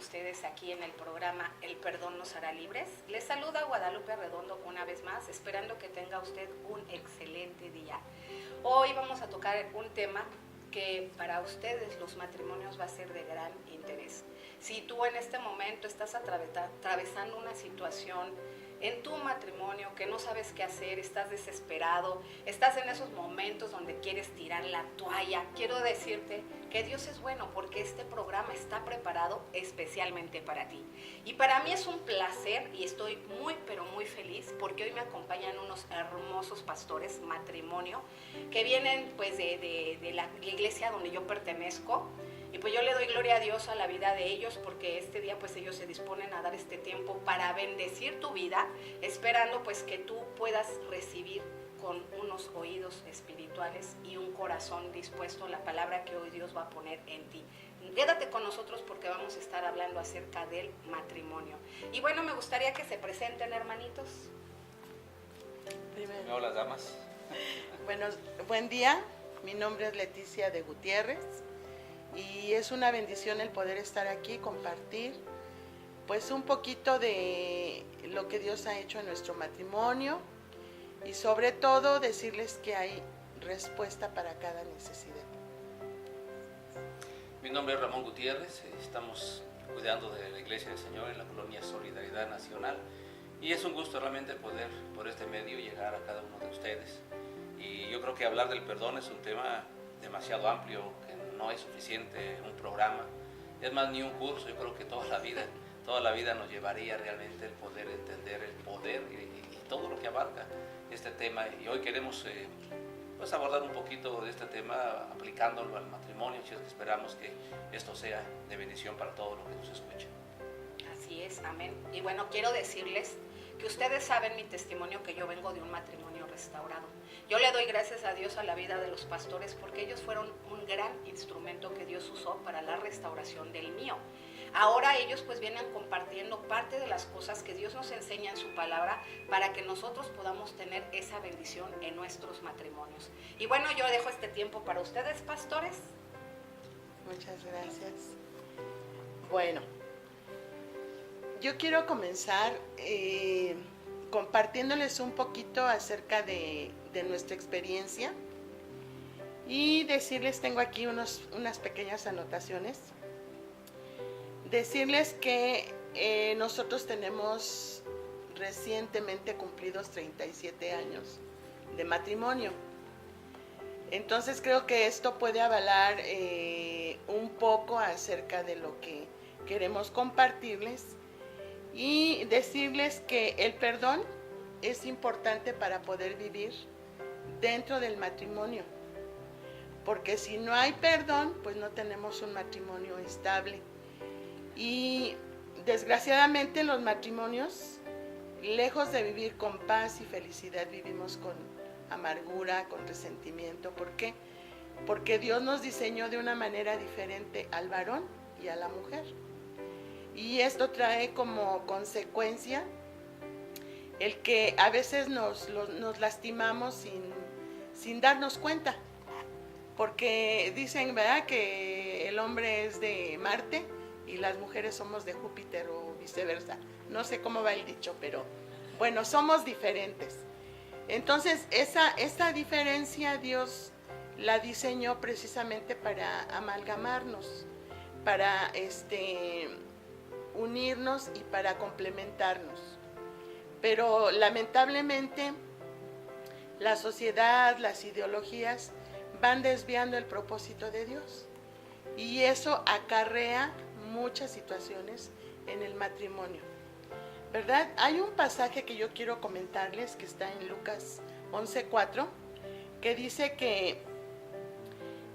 ustedes aquí en el programa El Perdón nos hará libres. Les saluda Guadalupe Redondo una vez más, esperando que tenga usted un excelente día. Hoy vamos a tocar un tema que para ustedes los matrimonios va a ser de gran interés. Si tú en este momento estás atravesando una situación en tu matrimonio que no sabes qué hacer, estás desesperado, estás en esos momentos donde quieres tirar la toalla, quiero decirte que Dios es bueno porque este programa está preparado especialmente para ti. Y para mí es un placer y estoy muy pero muy feliz porque hoy me acompañan unos hermosos pastores matrimonio que vienen pues de la iglesia donde yo pertenezco. Y pues yo le doy gloria a Dios a la vida de ellos porque este día pues ellos se disponen a dar este tiempo para bendecir tu vida, esperando pues que tú puedas recibir con unos oídos espirituales y un corazón dispuesto a la palabra que hoy Dios va a poner en ti. Quédate con nosotros porque vamos a estar hablando acerca del matrimonio. Y bueno, me gustaría que se presenten, hermanitos. Primero. Hola, damas. Bueno, buen día. Mi nombre es Leticia de Gutiérrez. Y es una bendición el poder estar aquí, compartir pues un poquito de lo que Dios ha hecho en nuestro matrimonio y sobre todo decirles que hay respuesta para cada necesidad. Mi nombre es Ramón Gutiérrez, estamos cuidando de la Iglesia del Señor en la colonia Solidaridad Nacional y es un gusto realmente poder por este medio llegar a cada uno de ustedes. Y yo creo que hablar del perdón es un tema demasiado amplio, que no es suficiente un programa, es más ni un curso. Yo creo que toda la vida nos llevaría realmente el poder entender el poder y todo lo que abarca este tema. Y hoy queremos pues abordar un poquito de este tema aplicándolo al matrimonio, y esperamos que esto sea de bendición para todos los que nos escuchan. Así es, amén. Y bueno, quiero decirles que ustedes saben mi testimonio, que yo vengo de un matrimonio restaurado. Yo le doy gracias a Dios a la vida de los pastores porque ellos fueron un gran instrumento que Dios usó para la restauración del mío. Ahora ellos pues vienen compartiendo parte de las cosas que Dios nos enseña en su palabra para que nosotros podamos tener esa bendición en nuestros matrimonios. Y bueno, yo dejo este tiempo para ustedes, pastores. Muchas gracias. Bueno, yo quiero comenzar compartiéndoles un poquito acerca de nuestra experiencia y decirles, tengo aquí unas pequeñas anotaciones, decirles que nosotros tenemos recientemente cumplidos 37 años de matrimonio. Entonces creo que esto puede avalar un poco acerca de lo que queremos compartirles y decirles que el perdón es importante para poder vivir dentro del matrimonio, porque si no hay perdón, pues no tenemos un matrimonio estable. Y desgraciadamente los matrimonios, lejos de vivir con paz y felicidad, vivimos con amargura, con resentimiento. ¿Por qué? Porque Dios nos diseñó de una manera diferente al varón y a la mujer. Y esto trae como consecuencia el que a veces nos lastimamos sin darnos cuenta. Porque dicen, ¿verdad?, que el hombre es de Marte y las mujeres somos de Júpiter o viceversa. No sé cómo va el dicho, pero bueno, somos diferentes. Entonces, esa diferencia Dios la diseñó precisamente para amalgamarnos, para unirnos y para complementarnos. Pero lamentablemente la sociedad, las ideologías van desviando el propósito de Dios y eso acarrea muchas situaciones en el matrimonio, ¿verdad? Hay un pasaje que yo quiero comentarles que está en Lucas 11:4 que dice que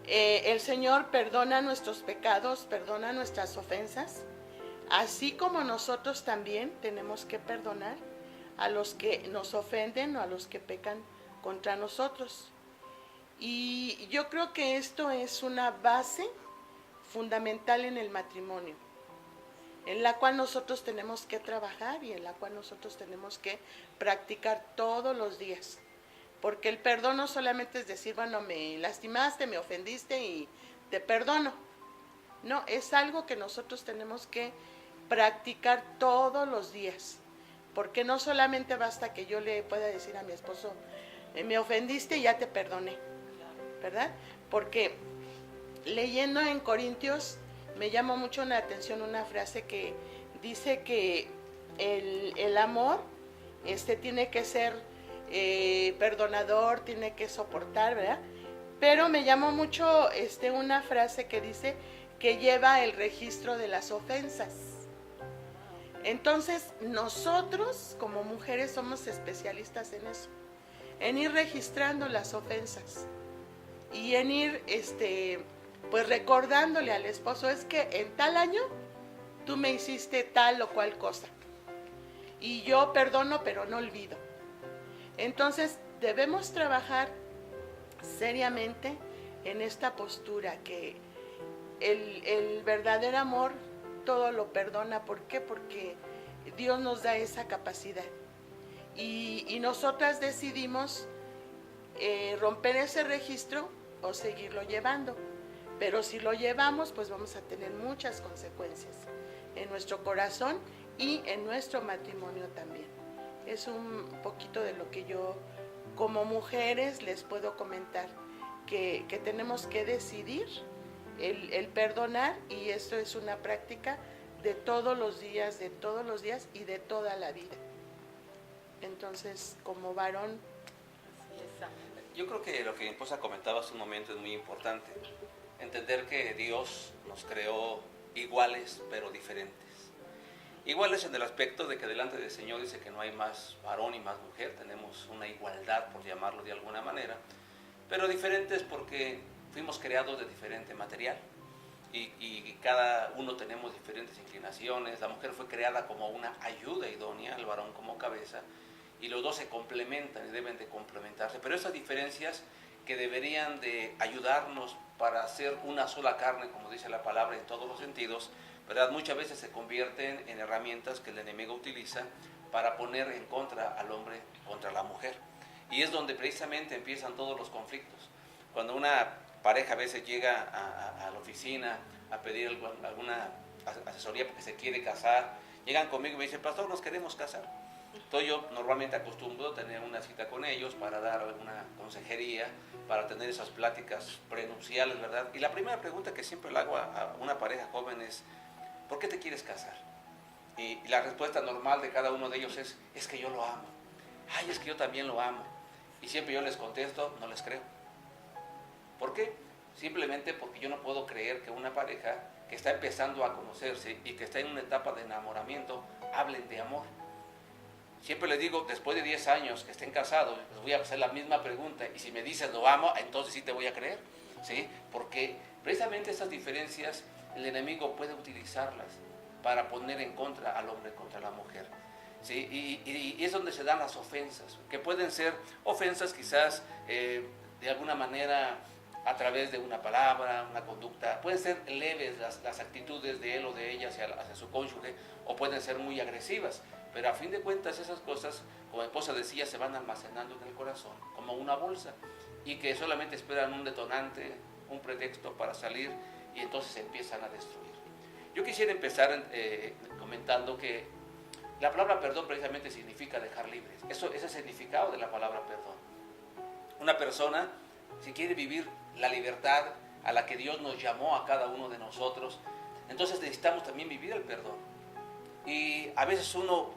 el Señor perdona nuestros pecados, perdona nuestras ofensas, así como nosotros también tenemos que perdonar a los que nos ofenden o a los que pecan contra nosotros. Y yo creo que esto es una base fundamental en el matrimonio, en la cual nosotros tenemos que trabajar y en la cual nosotros tenemos que practicar todos los días. Porque el perdón no solamente es decir, bueno, me lastimaste, me ofendiste y te perdono. No, es algo que nosotros tenemos que practicar todos los días, porque no solamente basta que yo le pueda decir a mi esposo, me ofendiste y ya te perdoné, ¿verdad? Porque leyendo en Corintios me llamó mucho la atención una frase que dice que el amor tiene que ser perdonador, tiene que soportar, ¿verdad? Pero me llamó mucho una frase que dice que lleva el registro de las ofensas. Entonces, nosotros como mujeres somos especialistas en eso, en ir registrando las ofensas y en ir pues recordándole al esposo, es que en tal año tú me hiciste tal o cual cosa y yo perdono pero no olvido. Entonces debemos trabajar seriamente en esta postura, que el verdadero amor todo lo perdona. ¿Por qué? Porque Dios nos da esa capacidad y nosotras decidimos romper ese registro o seguirlo llevando. Pero si lo llevamos, pues vamos a tener muchas consecuencias en nuestro corazón y en nuestro matrimonio también. Es un poquito de lo que yo como mujeres les puedo comentar, que tenemos que decidir el perdonar, y esto es una práctica de todos los días y de toda la vida. Entonces, como varón... Yo creo que lo que mi esposa comentaba hace un momento es muy importante. Entender que Dios nos creó iguales pero diferentes. Iguales en el aspecto de que delante del Señor dice que no hay más varón y más mujer, tenemos una igualdad, por llamarlo de alguna manera, pero diferentes porque fuimos creados de diferente material y cada uno tenemos diferentes inclinaciones. La mujer fue creada como una ayuda idónea, el varón como cabeza, y los dos se complementan y deben de complementarse, pero esas diferencias que deberían de ayudarnos para hacer una sola carne, como dice la palabra, en todos los sentidos, ¿verdad? Muchas veces se convierten en herramientas que el enemigo utiliza para poner en contra al hombre contra la mujer. Y es donde precisamente empiezan todos los conflictos. Cuando una pareja a veces llega a la oficina a pedir alguna asesoría porque se quiere casar, llegan conmigo y me dicen, pastor, nos queremos casar. Entonces yo normalmente acostumbro tener una cita con ellos para dar alguna consejería, para tener esas pláticas prenupciales, ¿verdad? Y la primera pregunta que siempre le hago a una pareja joven es, ¿por qué te quieres casar? Y la respuesta normal de cada uno de ellos es que yo lo amo. Ay, es que yo también lo amo. Y siempre yo les contesto, no les creo. ¿Por qué? Simplemente porque yo no puedo creer que una pareja que está empezando a conocerse y que está en una etapa de enamoramiento hablen de amor. Siempre les digo, después de 10 años que estén casados, les voy a hacer la misma pregunta, y si me dices lo amo, entonces sí te voy a creer, ¿sí? Porque precisamente esas diferencias el enemigo puede utilizarlas para poner en contra al hombre contra la mujer, ¿sí? Y es donde se dan las ofensas, que pueden ser ofensas quizás de alguna manera a través de una palabra, una conducta. Pueden ser leves las actitudes de él o de ella hacia su cónyuge, o pueden ser muy agresivas. Pero a fin de cuentas esas cosas, como mi esposa decía, se van almacenando en el corazón como una bolsa, y que solamente esperan un detonante, un pretexto para salir, y entonces se empiezan a destruir. Yo quisiera empezar comentando que la palabra perdón precisamente significa dejar libres. Eso es el significado de la palabra perdón. Una persona, si quiere vivir la libertad a la que Dios nos llamó a cada uno de nosotros, entonces necesitamos también vivir el perdón. Y a veces uno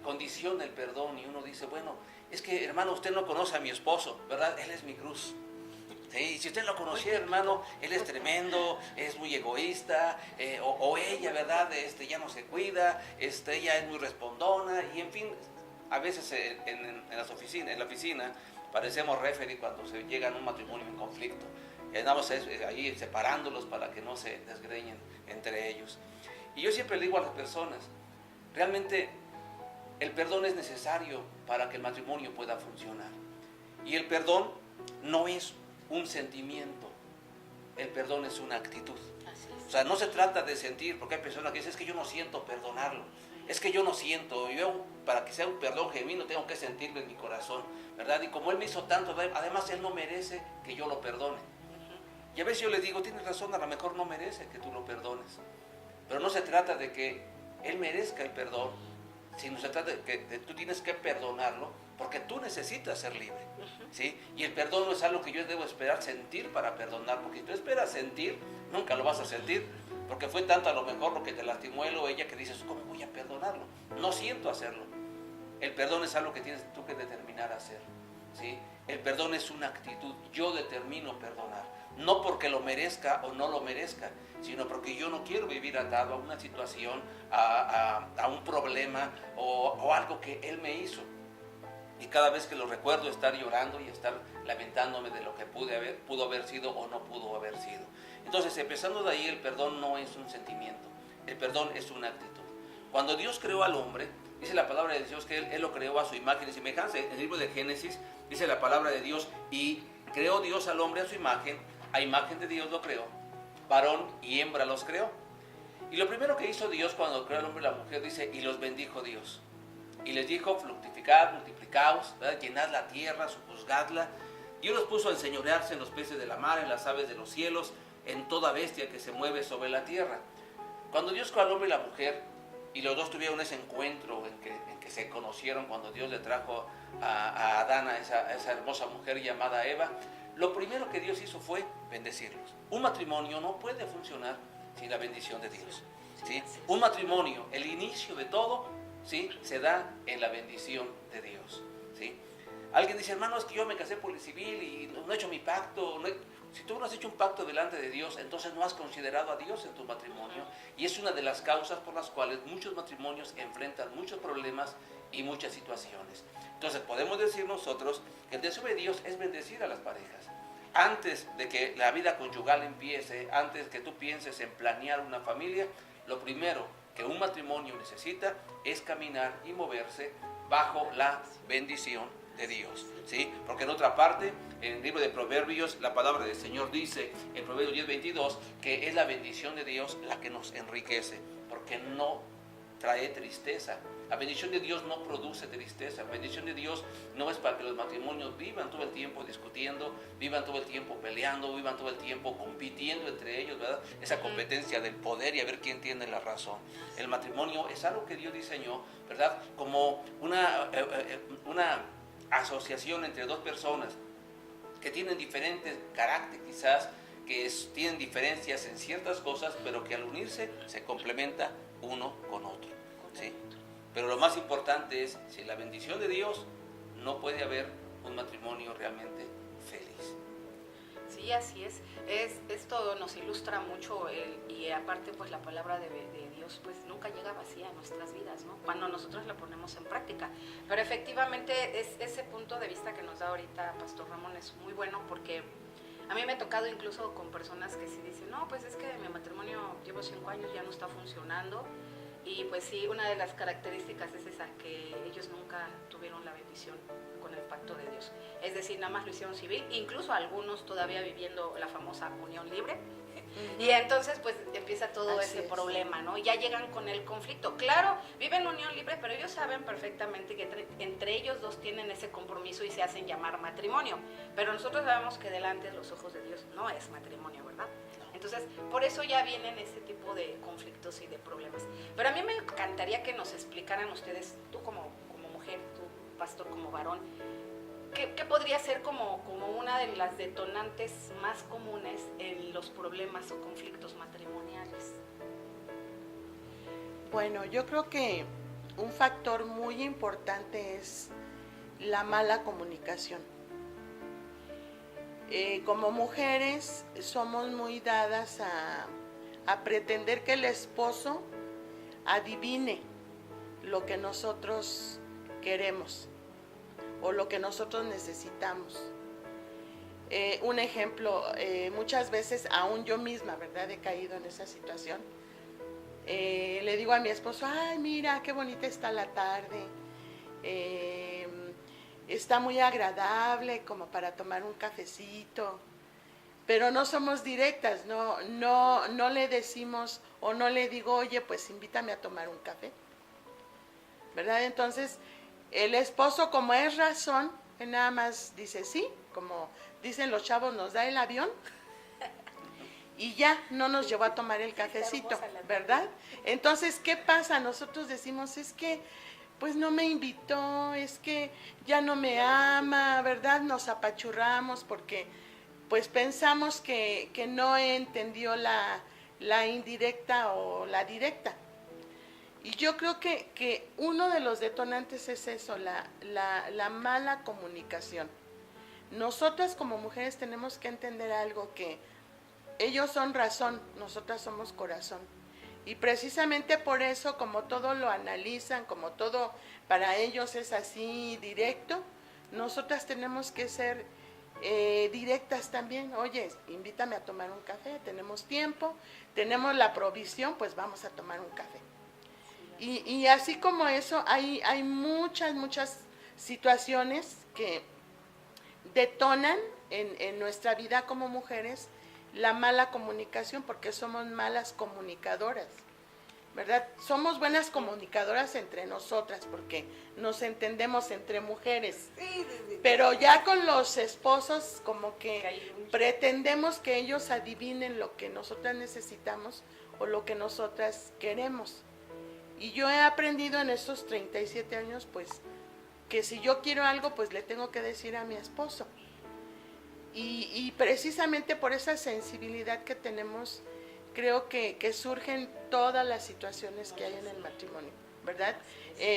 condiciona el perdón y uno dice, bueno, es que hermano, usted no conoce a mi esposo, ¿verdad? Él es mi cruz. ¿Sí? Si usted lo conociera, hermano, él es tremendo, es muy egoísta, o ella, ¿verdad? Ya no se cuida, ella es muy respondona, y en fin, a veces en la oficina parecemos referee cuando se llega a un matrimonio en conflicto. Y andamos ahí separándolos para que no se desgreñen entre ellos. Y yo siempre le digo a las personas, realmente el perdón es necesario para que el matrimonio pueda funcionar. Y el perdón no es un sentimiento, el perdón es una actitud. O sea, no se trata de sentir, porque hay personas que dicen, es que yo no siento perdonarlo, es que yo no siento, yo para que sea un perdón genuino tengo que sentirlo en mi corazón, ¿verdad? Y como él me hizo tanto, además él no merece que yo lo perdone. Y a veces yo le digo, tienes razón, a lo mejor no merece que tú lo perdones. Pero no se trata de que él merezca el perdón, sino se trata de que tú tienes que perdonarlo porque tú necesitas ser libre, ¿sí? Y el perdón no es algo que yo debo esperar sentir para perdonar, porque si tú esperas sentir, nunca lo vas a sentir, porque fue tanto a lo mejor lo que te lastimó él o ella que dices, ¿cómo voy a perdonarlo? No siento hacerlo. El perdón es algo que tienes tú que determinar a hacer, ¿sí? El perdón es una actitud, yo determino perdonar, no porque lo merezca o no lo merezca, sino porque yo no quiero vivir atado a una situación, a un problema o algo que él me hizo. Y cada vez que lo recuerdo, estar llorando y estar lamentándome de lo que pudo haber sido o no pudo haber sido. Entonces, empezando de ahí, el perdón no es un sentimiento, el perdón es una actitud. Cuando Dios creó al hombre, dice la palabra de Dios que él lo creó a su imagen y semejanza. En el libro de Génesis dice la palabra de Dios, y creó Dios al hombre a su imagen, a imagen de Dios lo creó, varón y hembra los creó. Y lo primero que hizo Dios cuando creó al hombre y la mujer, dice, y los bendijo Dios. Y les dijo, fructificad, multiplicaos, ¿verdad? Llenad la tierra, sojuzgadla. Dios los puso a enseñorearse en los peces de la mar, en las aves de los cielos, en toda bestia que se mueve sobre la tierra. Cuando Dios creó al hombre y la mujer, y los dos tuvieron ese encuentro en que se conocieron, cuando Dios le trajo a Adán, a esa hermosa mujer llamada Eva, lo primero que Dios hizo fue bendecirlos. Un matrimonio no puede funcionar sin la bendición de Dios, ¿sí? Un matrimonio, el inicio de todo, ¿sí?, se da en la bendición de Dios, ¿sí? Alguien dice, hermano, es que yo me casé por el civil y no he hecho mi pacto. Si tú no has hecho un pacto delante de Dios, entonces no has considerado a Dios en tu matrimonio. Y es una de las causas por las cuales muchos matrimonios enfrentan muchos problemas y muchas situaciones. Entonces podemos decir nosotros que el deseo de Dios es bendecir a las parejas. Antes de que la vida conyugal empiece, antes que tú pienses en planear una familia, lo primero que un matrimonio necesita es caminar y moverse bajo la bendición de Dios, ¿sí? Porque en otra parte, en el libro de Proverbios, la palabra del Señor dice, en Proverbios 10:22, que es la bendición de Dios la que nos enriquece, porque no trae tristeza. La bendición de Dios no produce tristeza. La bendición de Dios no es para que los matrimonios vivan todo el tiempo discutiendo, vivan todo el tiempo peleando, vivan todo el tiempo compitiendo entre ellos, ¿verdad? Esa competencia del poder y a ver quién tiene la razón. El matrimonio es algo que Dios diseñó, ¿verdad? Como una asociación entre dos personas que tienen diferentes carácter quizás, que tienen diferencias en ciertas cosas, pero que al unirse se complementa uno con otro, ¿sí? Pero lo más importante es, sin la bendición de Dios, no puede haber un matrimonio realmente feliz. Sí, así es. Esto nos ilustra mucho y aparte pues la palabra de Dios pues nunca llega vacía a nuestras vidas, ¿no? Cuando nosotros la ponemos en práctica. Pero efectivamente ese punto de vista que nos da ahorita Pastor Ramón es muy bueno, porque a mí me ha tocado incluso con personas que sí dicen, no, pues es que mi matrimonio llevo 5 años, ya no está funcionando. Y pues sí, una de las características es esa, que ellos nunca tuvieron la bendición con el pacto de Dios. Es decir, nada más lo hicieron civil, incluso algunos todavía viviendo la famosa unión libre. Y entonces pues empieza todo ese problema, ¿no? Ya llegan con el conflicto. Claro, viven unión libre, pero ellos saben perfectamente que entre ellos dos tienen ese compromiso y se hacen llamar matrimonio. Pero nosotros sabemos que delante de los ojos de Dios no es matrimonio, ¿verdad? Entonces, por eso ya vienen ese tipo de conflictos y de problemas. Pero a mí me encantaría que nos explicaran ustedes, tú como mujer, tú pastor como varón, ¿qué podría ser como una de las detonantes más comunes en los problemas o conflictos matrimoniales? Bueno, yo creo que un factor muy importante es la mala comunicación. Como mujeres somos muy dadas a pretender que el esposo adivine lo que nosotros queremos o lo que nosotros necesitamos. Un ejemplo, muchas veces aún yo misma, ¿verdad?, he caído en esa situación. Le digo a mi esposo, ay, mira, qué bonita está la tarde, está muy agradable como para tomar un cafecito, pero no somos directas, no le decimos o no le digo, oye, pues invítame a tomar un café, ¿verdad? Entonces, el esposo, como es razón, nada más dice sí, como dicen los chavos, nos da el avión y ya no nos llevó a tomar el cafecito, ¿verdad? Entonces, ¿qué pasa? Nosotros decimos, es que pues no me invitó, es que ya no me ama, ¿verdad? Nos apachurramos porque pues pensamos que no entendió la indirecta o la directa. Y yo creo que uno de los detonantes es eso, la mala comunicación. Nosotras como mujeres tenemos que entender algo, que ellos son razón, nosotras somos corazón. Y precisamente por eso, como todo lo analizan, como todo para ellos es así directo, nosotras tenemos que ser directas también. Oye, invítame a tomar un café, tenemos tiempo, tenemos la provisión, pues vamos a tomar un café. Y así como eso, hay muchas situaciones que detonan en nuestra vida como mujeres la mala comunicación, porque somos malas comunicadoras, ¿verdad? Somos buenas comunicadoras entre nosotras, porque nos entendemos entre mujeres, pero ya con los esposos como que pretendemos que ellos adivinen lo que nosotras necesitamos o lo que nosotras queremos. Y yo he aprendido en estos 37 años, pues, que si yo quiero algo, pues le tengo que decir a mi esposo. Y precisamente por esa sensibilidad que tenemos, creo que surgen todas las situaciones que hay en el matrimonio, ¿verdad?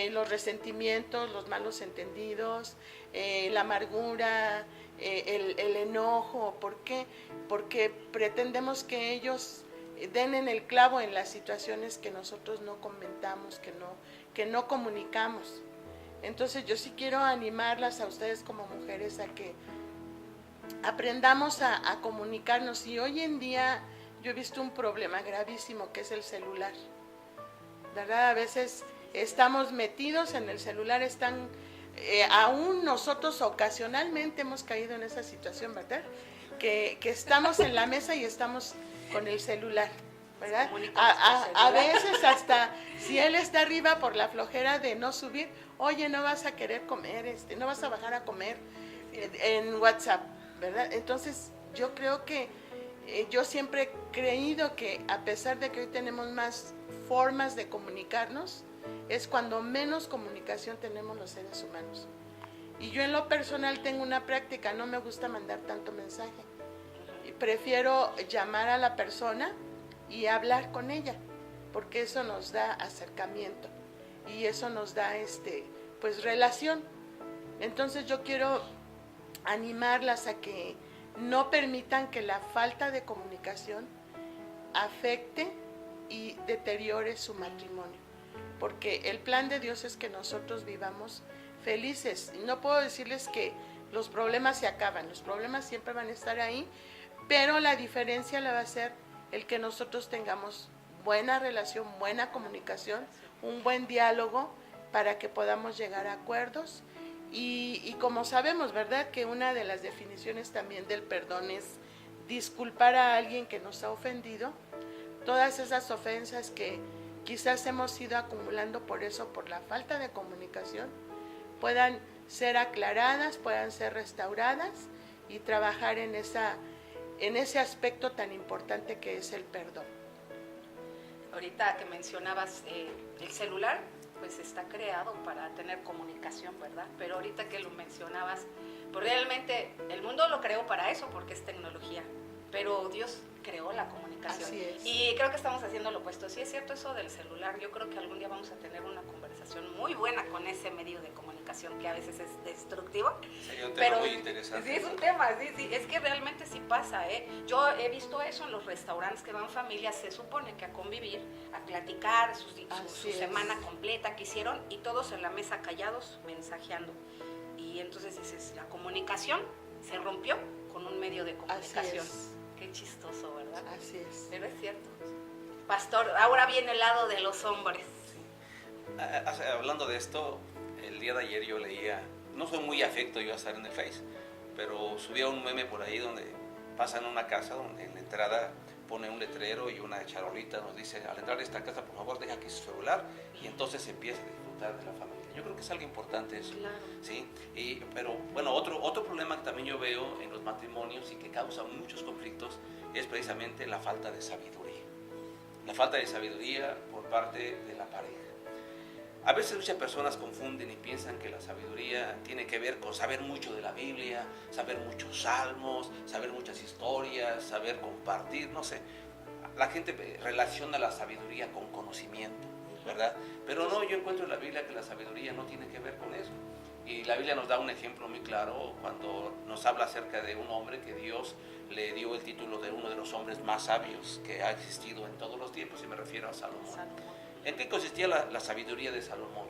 Los resentimientos, los malos entendidos, la amargura, el enojo. ¿Por qué? Porque pretendemos que ellos den en el clavo en las situaciones que nosotros no comentamos, que no comunicamos. Entonces yo sí quiero animarlas a ustedes como mujeres a que aprendamos a comunicarnos. Y hoy en día yo he visto un problema gravísimo que es el celular, ¿verdad? A veces estamos metidos en el celular, aún nosotros ocasionalmente hemos caído en esa situación, ¿verdad? Que estamos en la mesa y estamos con el celular, ¿verdad? A veces hasta si él está arriba por la flojera de no subir, oye, no vas a querer comer, no vas a bajar a comer en WhatsApp, ¿verdad? Entonces yo creo que yo siempre he creído que a pesar de que hoy tenemos más formas de comunicarnos, es cuando menos comunicación tenemos los seres humanos. Y yo en lo personal tengo una práctica, no me gusta mandar tanto mensaje. Prefiero llamar a la persona y hablar con ella, porque eso nos da acercamiento y eso nos da pues relación. Entonces yo quiero animarlas a que no permitan que la falta de comunicación afecte y deteriore su matrimonio, porque el plan de Dios es que nosotros vivamos felices. No puedo decirles que los problemas se acaban, los problemas siempre van a estar ahí, pero la diferencia la va a ser el que nosotros tengamos buena relación, buena comunicación, un buen diálogo para que podamos llegar a acuerdos. Y como sabemos, ¿verdad?, que una de las definiciones también del perdón es disculpar a alguien que nos ha ofendido. Todas esas ofensas que quizás hemos ido acumulando por la falta de comunicación, puedan ser aclaradas, puedan ser restauradas y trabajar en ese aspecto tan importante que es el perdón. Ahorita que mencionabas el celular, pues está creado para tener comunicación, ¿verdad? Pero ahorita que lo mencionabas, pues realmente el mundo lo creó para eso, porque es tecnología, pero Dios creó la comunicación. Así es. Y creo que estamos haciendo lo opuesto. Sí es cierto eso del celular, yo creo que algún día vamos a tener una conversación muy buena con ese medio de comunicación que a veces es destructivo. Sería un tema muy interesante. Sí, es un tema, sí, es que realmente sí pasa, ¿eh? Yo he visto eso en los restaurantes que van familias, se supone que a convivir, a platicar su semana completa que hicieron, y todos en la mesa callados, mensajeando. Y entonces dices, la comunicación se rompió con un medio de comunicación. Así es. Qué chistoso, ¿verdad? Así es. Pero es cierto. Pastor, ahora viene el lado de los hombres. Hablando de esto, el día de ayer yo leía, no soy muy afecto yo a estar en el Face, pero subía un meme por ahí donde pasan una casa donde en la entrada pone un letrero y una charolita nos dice, al entrar a esta casa por favor deja aquí su celular, y entonces empieza a disfrutar de la familia. Yo creo que es algo importante eso. Claro. ¿Sí? Pero bueno, otro problema que también yo veo en los matrimonios y que causa muchos conflictos es precisamente la falta de sabiduría. La falta de sabiduría por parte de la pareja. A veces muchas personas confunden y piensan que la sabiduría tiene que ver con saber mucho de la Biblia, saber muchos salmos, saber muchas historias, saber compartir, no sé. La gente relaciona la sabiduría con conocimiento, ¿verdad? Pero no, yo encuentro en la Biblia que la sabiduría no tiene que ver con eso. Y la Biblia nos da un ejemplo muy claro cuando nos habla acerca de un hombre que Dios le dio el título de uno de los hombres más sabios que ha existido en todos los tiempos, y me refiero a Salomón. ¿En qué consistía la sabiduría de Salomón?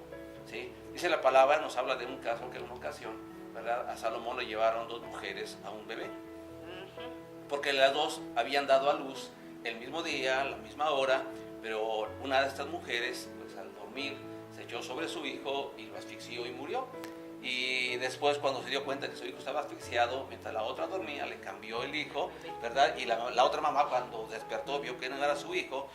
¿Sí? Dice la palabra, nos habla de un caso que en una ocasión, ¿verdad?, a Salomón le llevaron 2 mujeres a un bebé, porque las 2 habían dado a luz el mismo día, a la misma hora, pero una de estas mujeres, pues al dormir, se echó sobre su hijo y lo asfixió y murió. Y después, cuando se dio cuenta que su hijo estaba asfixiado, mientras la otra dormía, le cambió el hijo, ¿verdad? Y la otra mamá, cuando despertó, vio que no era su hijo,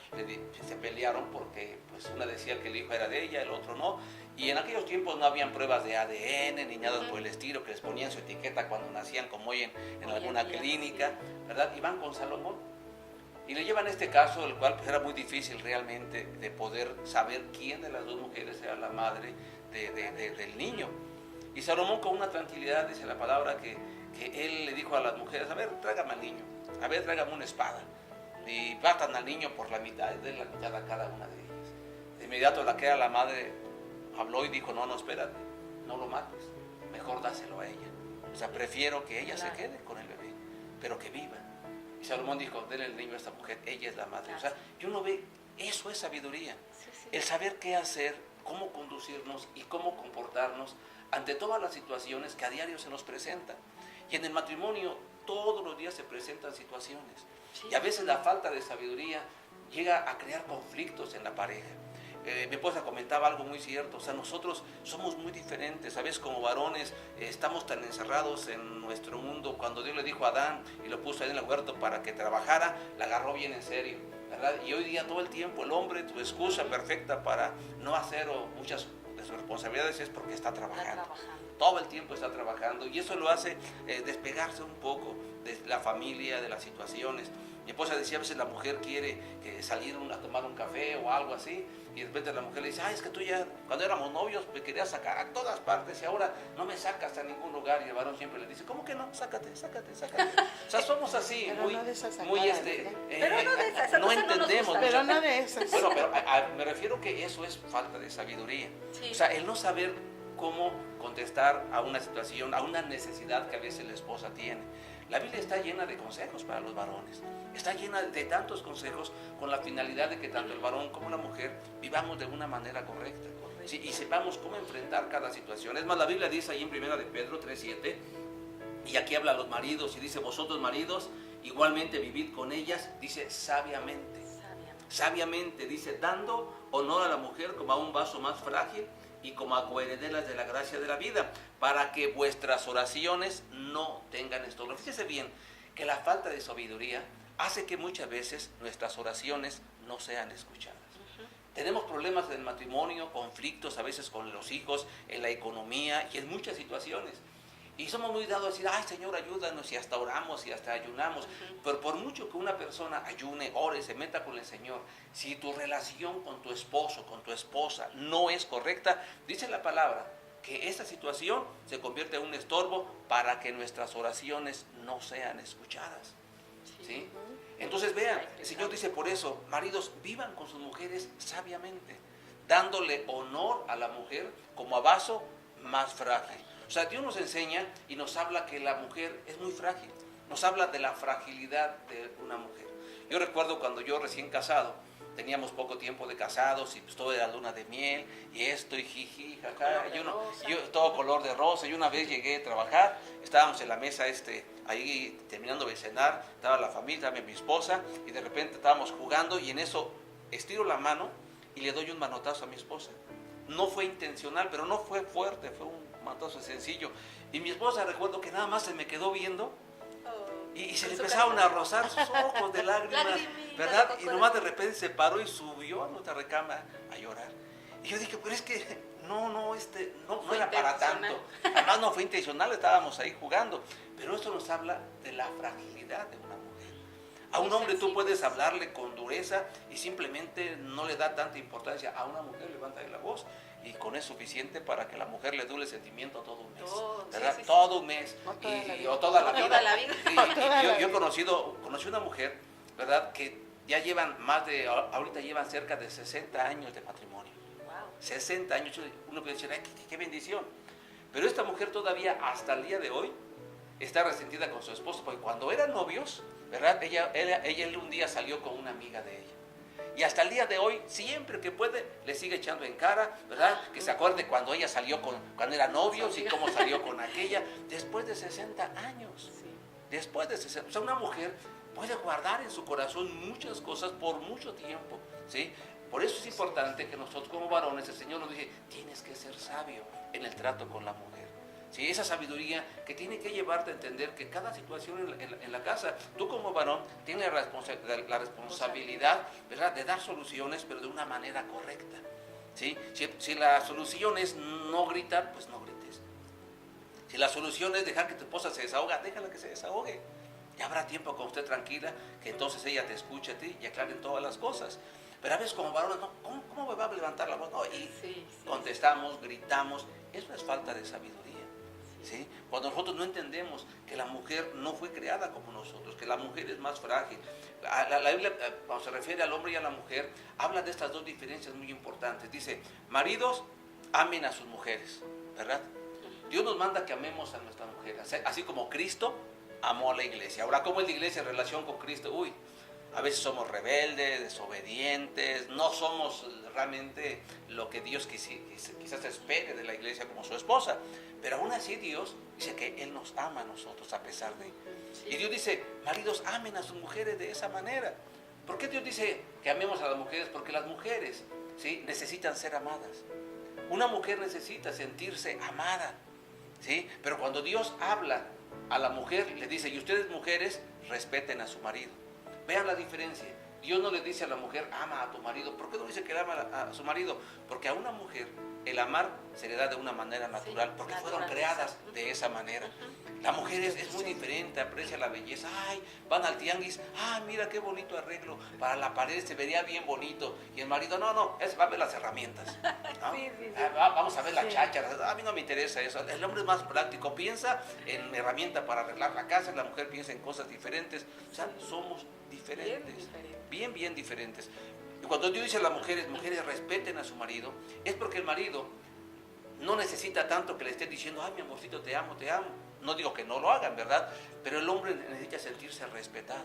se pelearon porque pues una decía que el hijo era de ella, el otro no. Y en aquellos tiempos no habían pruebas de ADN ni nada por el estilo, que les ponían su etiqueta cuando nacían, como hoy en alguna clínica, ¿verdad? Y van con Salomón. Y le llevan este caso, el cual pues, era muy difícil realmente de poder saber quién de las 2 mujeres era la madre del niño. Y Salomón, con una tranquilidad, dice la palabra, que él le dijo a las mujeres: a ver, tráigame al niño, a ver, tráigame una espada, y partan al niño por la mitad, y den la mitad a cada una de ellas. De inmediato la que era la madre habló y dijo: no, espérate, no lo mates, mejor dáselo a ella. O sea, prefiero que ella se quede con el bebé, pero que viva. Y Salomón dijo: denle el niño a esta mujer, ella es la madre. O sea, y uno ve, eso es sabiduría, el saber qué hacer, cómo conducirnos y cómo comportarnos ante todas las situaciones que a diario se nos presentan. Y en el matrimonio todos los días se presentan situaciones. Y a veces la falta de sabiduría llega a crear conflictos en la pareja. Mi esposa comentaba algo muy cierto, o sea, nosotros somos muy diferentes, ¿sabes? Como varones estamos tan encerrados en nuestro mundo. Cuando Dios le dijo a Adán y lo puso ahí en el huerto para que trabajara, la agarró bien en serio, ¿verdad? Y hoy día todo el tiempo el hombre, tu excusa perfecta para no hacer muchas de sus responsabilidades es porque está trabajando. Todo el tiempo está trabajando, y eso lo hace despegarse un poco de la familia, de las situaciones. Mi esposa decía, a veces la mujer quiere salir a tomar un café o algo así, y de repente la mujer le dice: ay, es que tú ya, cuando éramos novios, me querías sacar a todas partes y ahora no me sacas a ningún lugar. Y el varón siempre le dice: ¿cómo que no? Sácate. O sea, somos así, pero muy, no de esas muy pero no de esas, no entendemos. Pero no de esas. Bueno, pero me refiero que eso es falta de sabiduría. Sí. O sea, el no saber cómo contestar a una situación, a una necesidad que a veces la esposa tiene. La Biblia está llena de consejos para los varones, está llena de tantos consejos con la finalidad de que tanto el varón como la mujer vivamos de una manera correcta, ¿sí? Y sepamos cómo enfrentar cada situación. Es más, la Biblia dice ahí en 1 de Pedro 3:7, y aquí habla a los maridos y dice: vosotros maridos igualmente vivid con ellas, dice sabiamente, dice, dando honor a la mujer como a un vaso más frágil y como a coherederas de la gracia de la vida, para que vuestras oraciones no tengan estorbo. Fíjese bien que la falta de sabiduría hace que muchas veces nuestras oraciones no sean escuchadas. Tenemos problemas en el matrimonio, conflictos a veces con los hijos, en la economía y en muchas situaciones. Y somos muy dados a decir: ay, Señor, ayúdanos, y hasta oramos y hasta ayunamos. Pero por mucho que una persona ayune, ore, se meta con el Señor, si tu relación con tu esposo, con tu esposa no es correcta, dice la palabra que esta situación se convierte en un estorbo para que nuestras oraciones no sean escuchadas. ¿Sí? Entonces vean, el Señor dice por eso: maridos, vivan con sus mujeres sabiamente, dándole honor a la mujer como a vaso más frágil. O sea, Dios nos enseña y nos habla que la mujer es muy frágil. Nos habla de la fragilidad de una mujer. Yo recuerdo cuando yo recién casado, teníamos poco tiempo de casados y pues todo era luna de miel y esto y jiji, jaja, todo color de rosa. Y una vez llegué a trabajar, estábamos en la mesa ahí terminando de cenar, estaba la familia, estaba mi esposa, y de repente estábamos jugando y en eso estiro la mano y le doy un manotazo a mi esposa. No fue intencional, pero no fue fuerte, fue un manotazo sencillo. Y mi esposa, recuerdo que nada más se me quedó viendo y se le empezaron a rozar sus ojos de lágrimas, ¿verdad? Y nomás de repente se paró y subió a nuestra recámara a llorar. Y yo dije: pero es que no Fue era para intencional. tanto. Además no fue intencional, estábamos ahí jugando. Pero esto nos habla de la fragilidad de una mujer. A un Muy hombre tú sensibles. puedes hablarle con dureza y simplemente no le da tanta importancia. A una mujer levanta la voz y con eso es suficiente para que la mujer le dure sentimiento todo un mes. Todo, ¿Verdad? sí, sí, sí. Todo un mes. O toda la vida. O toda la vida. Toda la vida. Yo conocí una mujer, ¿verdad? Que ya llevan ahorita llevan cerca de 60 años de matrimonio. Wow. 60 años, uno puede decir, ay, qué bendición. Pero esta mujer todavía hasta el día de hoy está resentida con su esposo, porque cuando eran novios, ¿verdad? Él un día salió con una amiga de ella. Y hasta el día de hoy, siempre que puede, le sigue echando en cara, ¿verdad? Que se acuerde cuando ella salió cuando eran novios y cómo salió con aquella, después de 60 años. Sí. Después de 60, o sea, una mujer puede guardar en su corazón muchas cosas por mucho tiempo, ¿sí? Por eso es importante que nosotros como varones, el Señor nos dice, tienes que ser sabio en el trato con la mujer. ¿Sí? Esa sabiduría que tiene que llevarte a entender que cada situación en la casa, tú como varón tienes la responsabilidad, ¿verdad?, de dar soluciones, pero de una manera correcta. ¿Sí? Si la solución es no gritar, pues no grites. Si la solución es dejar que tu esposa se desahogue, déjala que se desahogue. Ya habrá tiempo con usted tranquila, que entonces ella te escuche a ti y aclaren todas las cosas. Pero a veces como varones, no, ¿cómo me va a levantar la voz? No, y Sí, contestamos, gritamos. Eso es falta de sabiduría. ¿Sí? Cuando nosotros no entendemos que la mujer no fue creada como nosotros, que la mujer es más frágil. La Biblia, cuando se refiere al hombre y a la mujer, habla de estas dos diferencias muy importantes. Dice, maridos, amen a sus mujeres, ¿verdad? Dios nos manda que amemos a nuestra mujer, así como Cristo amó a la iglesia. Ahora, ¿cómo es la iglesia en relación con Cristo? Uy, a veces somos rebeldes, desobedientes, no somos realmente lo que Dios quizás espere de la iglesia como su esposa. Pero aún así Dios dice que Él nos ama a nosotros a pesar de ello. Sí. Y Dios dice, maridos, amen a sus mujeres de esa manera. ¿Por qué Dios dice que amemos a las mujeres? Porque las mujeres, ¿sí?, necesitan ser amadas. Una mujer necesita sentirse amada, ¿sí? Pero cuando Dios habla a la mujer, le dice, y ustedes mujeres, respeten a su marido. Vean la diferencia. Dios no le dice a la mujer, ama a tu marido. ¿Por qué no dice que ama a su marido? Porque a una mujer el amar se le da de una manera natural, Sí, porque natural. fueron creadas de esa manera. La mujer es muy diferente, aprecia la belleza. Ay, van al tianguis, mira qué bonito arreglo para la pared, se vería bien bonito. Y el marido, no, va a ver las herramientas, ¿no? Sí, sí, sí. Vamos a ver la Sí. cháchara. A mí no me interesa eso. El hombre es más práctico, piensa en herramienta para arreglar la casa, la mujer piensa en cosas diferentes. O sea, somos diferentes, Bien diferente. bien diferentes. Y cuando Dios dice a las mujeres, respeten a su marido, es porque el marido no necesita tanto que le estén diciendo, ay, mi amorcito, te amo, te amo. No digo que no lo hagan, ¿verdad? Pero el hombre necesita sentirse respetado.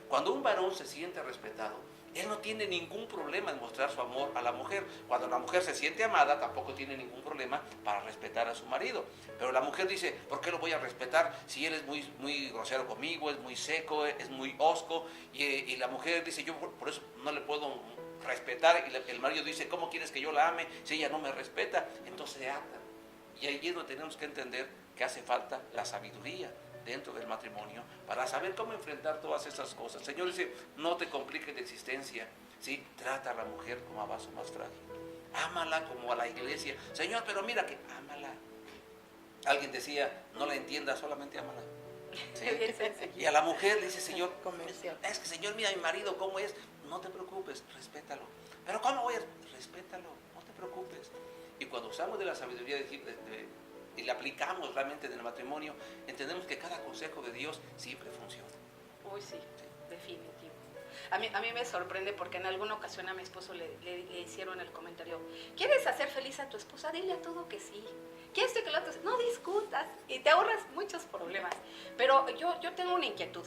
Cuando un varón se siente respetado, él no tiene ningún problema en mostrar su amor a la mujer. Cuando la mujer se siente amada, tampoco tiene ningún problema para respetar a su marido. Pero la mujer dice, ¿por qué lo voy a respetar si él es muy grosero conmigo, es muy seco, es muy hosco? Y la mujer dice, yo por eso no le puedo respetar. Y el marido dice, ¿cómo quieres que yo la ame si ella no me respeta? Entonces se atan. Y ahí es donde tenemos que entender que hace falta la sabiduría dentro del matrimonio para saber cómo enfrentar todas esas cosas. Señor dice, no te compliques la existencia, ¿sí? Trata a la mujer como a vaso más frágil. Ámala como a la iglesia. Señor, pero mira que ámala. Alguien decía, no la entiendas, solamente ámala. ¿Sí? Bien sencillo. Y a la mujer le dice, Señor, Comercial. es que Señor, mira a mi marido cómo es. No te preocupes, respétalo. Pero ¿cómo voy a...? Respétalo, no te preocupes. Y cuando usamos de la sabiduría y la aplicamos realmente en el matrimonio, entendemos que cada consejo de Dios siempre funciona. Uy, sí, definitivo. A mí me sorprende porque en alguna ocasión a mi esposo le hicieron el comentario, ¿quieres hacer feliz a tu esposa? Dile a todo que sí. ¿Quieres que lo otro? No discutas y te ahorras muchos problemas. Pero yo tengo una inquietud.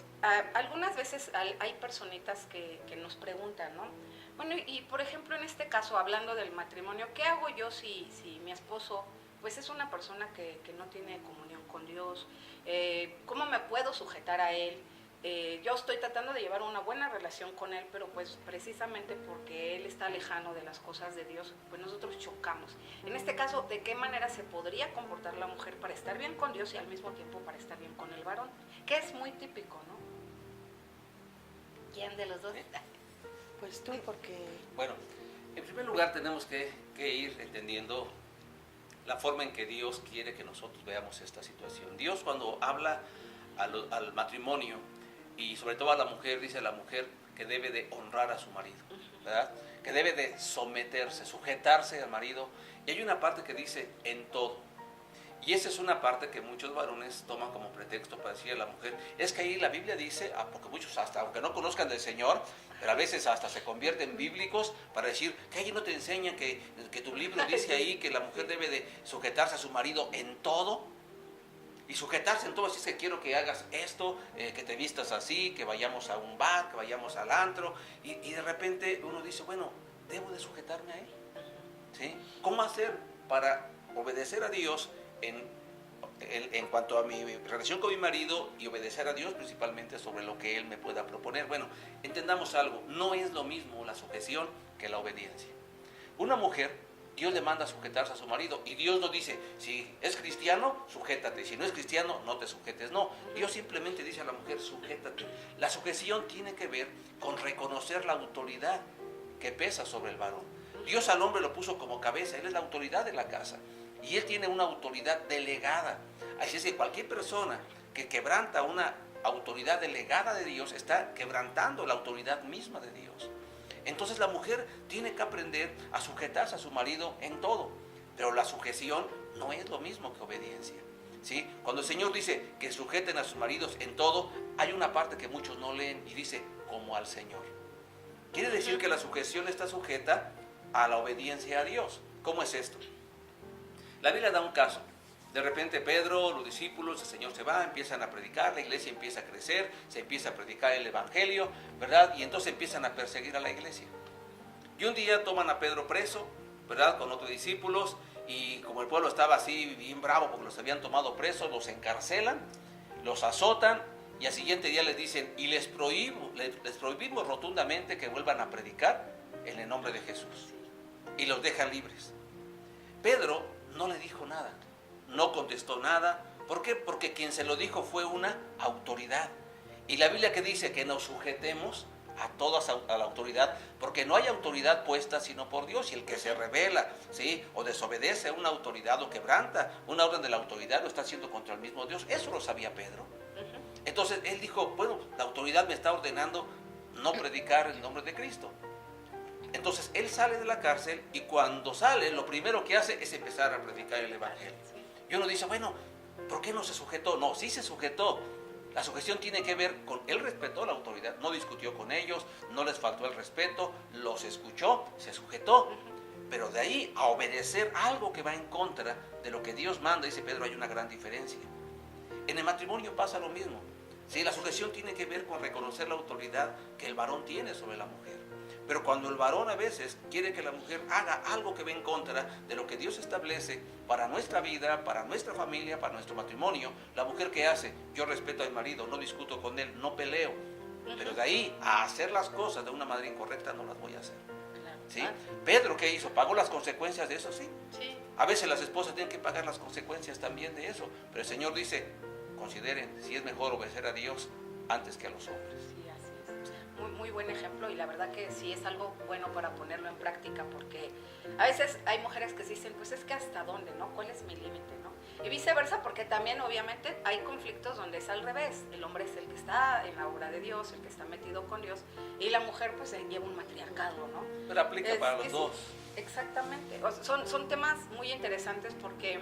Algunas veces hay personitas que nos preguntan, ¿no? Bueno, y por ejemplo en este caso, hablando del matrimonio, ¿qué hago yo si mi esposo pues es una persona que no tiene comunión con Dios? ¿Cómo me puedo sujetar a él? Yo estoy tratando de llevar una buena relación con él, pero pues precisamente porque él está lejano de las cosas de Dios, pues nosotros chocamos. En este caso, ¿de qué manera se podría comportar la mujer para estar bien con Dios y al mismo tiempo para estar bien con el varón? Que es muy típico, ¿no? ¿Quién de los dos? Pues tú, porque Bueno, en primer lugar tenemos que ir entendiendo la forma en que Dios quiere que nosotros veamos esta situación. Dios, cuando habla al matrimonio y sobre todo a la mujer, dice a la mujer que debe de honrar a su marido, ¿verdad? Que debe de someterse, sujetarse al marido. Y hay una parte que dice en todo. Y esa es una parte que muchos varones toman como pretexto para decir a la mujer, es que ahí la Biblia dice, porque muchos hasta, aunque no conozcan del Señor, pero a veces hasta se convierten bíblicos para decir que ahí no te enseñan que tu libro dice ahí que la mujer debe de sujetarse a su marido en todo. Y sujetarse en todo, así es que quiero que hagas esto, que te vistas así, que vayamos a un bar, que vayamos al antro, y de repente uno dice, bueno, ¿debo de sujetarme a él? ¿Sí? ¿Cómo hacer para obedecer a Dios en cuanto a mi relación con mi marido y obedecer a Dios principalmente sobre lo que Él me pueda proponer? Bueno, entendamos algo, no es lo mismo la sujeción que la obediencia. Una mujer, Dios le manda a sujetarse a su marido y Dios no dice, si es cristiano, sujétate, si no es cristiano, no te sujetes. No, Dios simplemente dice a la mujer, sujétate. La sujeción tiene que ver con reconocer la autoridad que pesa sobre el varón. Dios al hombre lo puso como cabeza, él es la autoridad de la casa y él tiene una autoridad delegada. Así es que cualquier persona que quebranta una autoridad delegada de Dios está quebrantando la autoridad misma de Dios. Entonces la mujer tiene que aprender a sujetarse a su marido en todo, pero la sujeción no es lo mismo que obediencia, ¿sí? Cuando el Señor dice que sujeten a sus maridos en todo, hay una parte que muchos no leen y dice como al Señor. Quiere decir que la sujeción está sujeta a la obediencia a Dios. ¿Cómo es esto? La Biblia da un caso. De repente Pedro, los discípulos, el Señor se va, empiezan a predicar, la iglesia empieza a crecer, se empieza a predicar el evangelio, ¿verdad? Y entonces empiezan a perseguir a la iglesia. Y un día toman a Pedro preso, ¿verdad? Con otros discípulos, y como el pueblo estaba así bien bravo porque los habían tomado presos, los encarcelan, los azotan, y al siguiente día les dicen, y les prohibimos rotundamente que vuelvan a predicar en el nombre de Jesús. Y los dejan libres. Pedro no le dijo nada, no contestó nada. ¿Por qué? Porque quien se lo dijo fue una autoridad. Y la Biblia que dice que nos sujetemos a la autoridad, porque no hay autoridad puesta sino por Dios, y el que se rebela, ¿sí? O desobedece a una autoridad o quebranta una orden de la autoridad, lo está haciendo contra el mismo Dios. Eso lo sabía Pedro. Entonces él dijo, bueno, la autoridad me está ordenando no predicar el nombre de Cristo. Entonces él sale de la cárcel y cuando sale lo primero que hace es empezar a predicar el evangelio. Y uno dice, bueno, ¿por qué no se sujetó? No, sí se sujetó. La sujeción tiene que ver con, él respetó la autoridad, no discutió con ellos, no les faltó el respeto, los escuchó, se sujetó. Pero de ahí a obedecer algo que va en contra de lo que Dios manda, dice Pedro, hay una gran diferencia. En el matrimonio pasa lo mismo. ¿Sí? La sujeción tiene que ver con reconocer la autoridad que el varón tiene sobre la mujer. Pero cuando el varón a veces quiere que la mujer haga algo que va en contra de lo que Dios establece para nuestra vida, para nuestra familia, para nuestro matrimonio, la mujer ¿qué hace? Yo respeto a mi marido, no discuto con él, no peleo. Pero de ahí a hacer las cosas de una manera incorrecta no las voy a hacer. ¿Sí? Pedro, ¿qué hizo? ¿Pagó las consecuencias de eso? Sí. A veces las esposas tienen que pagar las consecuencias también de eso. Pero el Señor dice, consideren si es mejor obedecer a Dios antes que a los hombres. Sí, así es. Muy buen ejemplo, y la verdad que sí es algo bueno para ponerlo en práctica, porque a veces hay mujeres que dicen, pues es que hasta dónde, ¿no? ¿Cuál es mi límite, no? Y viceversa, porque también obviamente hay conflictos donde es al revés. El hombre es el que está en la obra de Dios, el que está metido con Dios, y la mujer pues lleva un matriarcado, ¿no? Pero aplica para los dos. Exactamente. O sea, son temas muy interesantes porque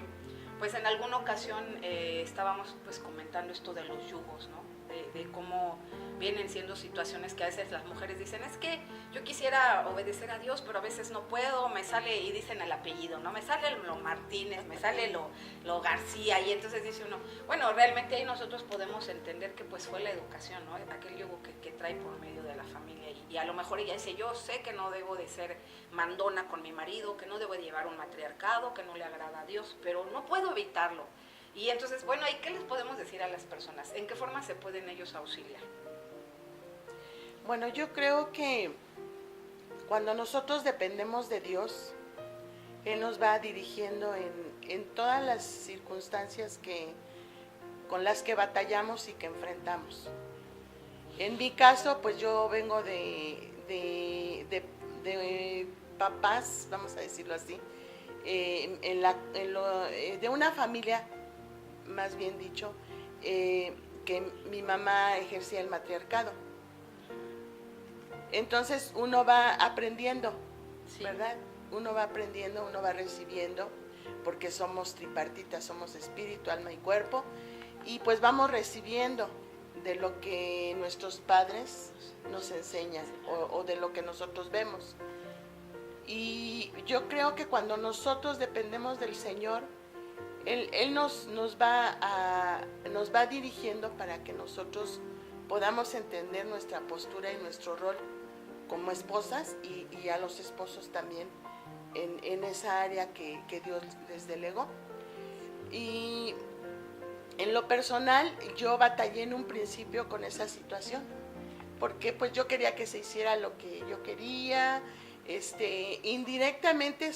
pues en alguna ocasión estábamos pues comentando esto de los yugos, ¿no? De cómo vienen siendo situaciones que a veces las mujeres dicen, es que yo quisiera obedecer a Dios, pero a veces no puedo, me sale, y dicen el apellido, ¿no? Me sale lo Martínez, me sale lo García, y entonces dice uno, bueno, realmente ahí nosotros podemos entender que pues fue la educación, ¿no? Aquel yugo que trae por medio de la familia, y a lo mejor ella dice, yo sé que no debo de ser mandona con mi marido, que no debo de llevar un matriarcado, que no le agrada a Dios, pero no puedo evitarlo. Y entonces, bueno, ¿y qué les podemos decir a las personas? ¿En qué forma se pueden ellos auxiliar? Bueno, yo creo que cuando nosotros dependemos de Dios, Él nos va dirigiendo en todas las circunstancias con las que batallamos y que enfrentamos. En mi caso, pues yo vengo de papás, vamos a decirlo así, de una familia, más bien dicho, que mi mamá ejercía el matriarcado. Entonces uno va aprendiendo, Sí. ¿verdad? Uno va aprendiendo, uno va recibiendo, porque somos tripartitas, somos espíritu, alma y cuerpo, y pues vamos recibiendo de lo que nuestros padres nos enseñan o de lo que nosotros vemos. Y yo creo que cuando nosotros dependemos del Señor, Él nos va dirigiendo para que nosotros podamos entender nuestra postura y nuestro rol como esposas y a los esposos también en esa área que Dios les delegó. Y en lo personal, yo batallé en un principio con esa situación, porque pues yo quería que se hiciera lo que yo quería. Indirectamente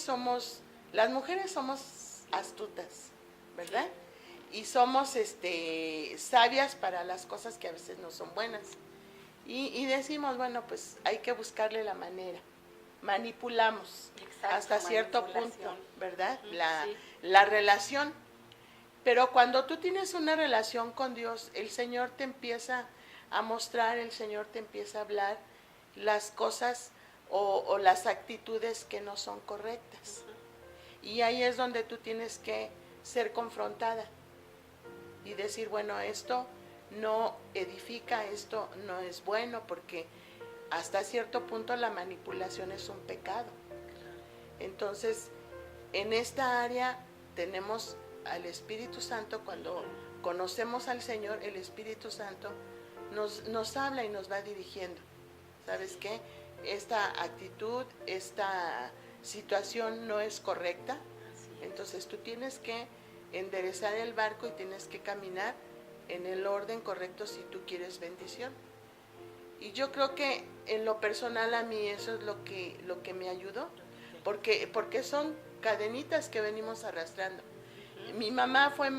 las mujeres somos astutas, ¿verdad? Y somos sabias para las cosas que a veces no son buenas. Y decimos, bueno, pues hay que buscarle la manera. Manipulamos. Exacto, hasta cierto manipulación. punto, ¿verdad? Ujú, sí. La relación. Pero cuando tú tienes una relación con Dios, el Señor te empieza a mostrar, el Señor te empieza a hablar las cosas o las actitudes que no son correctas. Y ahí es donde tú tienes que ser confrontada y decir, bueno, esto no edifica, esto no es bueno, porque hasta cierto punto la manipulación es un pecado. Entonces, en esta área tenemos al Espíritu Santo. Cuando conocemos al Señor, el Espíritu Santo nos habla y nos va dirigiendo. ¿Sabes qué? Esta actitud, esta situación no es correcta. Entonces tú tienes que enderezar el barco y tienes que caminar en el orden correcto si tú quieres bendición. Y yo creo que en lo personal a mí eso es lo que me ayudó, porque son cadenitas que venimos arrastrando. Mi mamá fue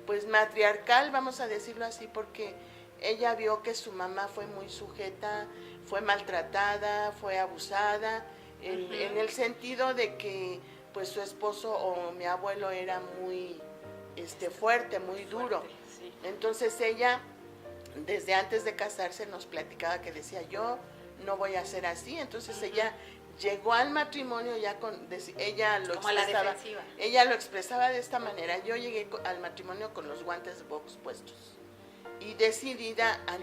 pues matriarcal, vamos a decirlo así, porque ella vio que su mamá fue muy sujeta, fue maltratada, fue abusada, en el sentido de que pues su esposo o mi abuelo era muy fuerte, muy duro. Sí. Entonces ella, desde antes de casarse, nos platicaba que decía, yo no voy a ser así. Entonces ella llegó al matrimonio ya ella lo como a la expresaba, defensiva. ella lo expresaba de esta manera: yo llegué al matrimonio con los guantes de box puestos y decidida a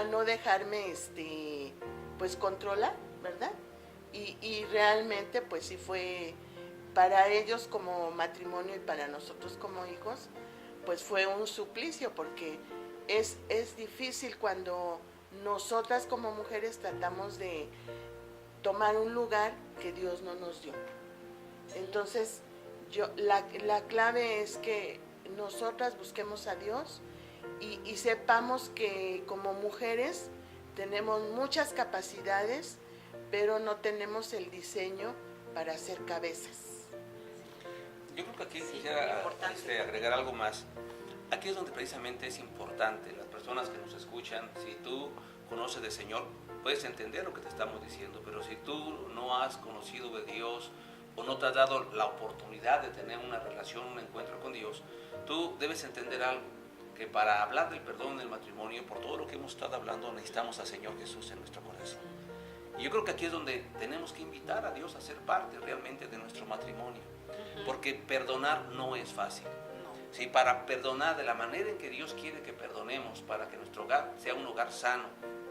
no dejarme pues controlar, ¿verdad? Y realmente pues sí fue para ellos como matrimonio y para nosotros como hijos, pues fue un suplicio, porque es difícil cuando nosotras como mujeres tratamos de tomar un lugar que Dios no nos dio. Entonces, la clave es que nosotras busquemos a Dios y sepamos que como mujeres tenemos muchas capacidades, pero no tenemos el diseño para hacer cabezas. Yo creo que aquí Sí, quisiera importante. agregar algo más. Aquí es donde precisamente es importante, las personas que nos escuchan, si tú conoces del Señor, puedes entender lo que te estamos diciendo, pero si tú no has conocido de Dios o no te has dado la oportunidad de tener una relación, un encuentro con Dios, tú debes entender algo, que para hablar del perdón del matrimonio, por todo lo que hemos estado hablando, necesitamos al Señor Jesús en nuestro corazón. Y yo creo que aquí es donde tenemos que invitar a Dios a ser parte realmente de nuestro matrimonio, porque perdonar no es fácil. ¿Sí? Para perdonar de la manera en que Dios quiere que perdonemos, para que nuestro hogar sea un hogar sano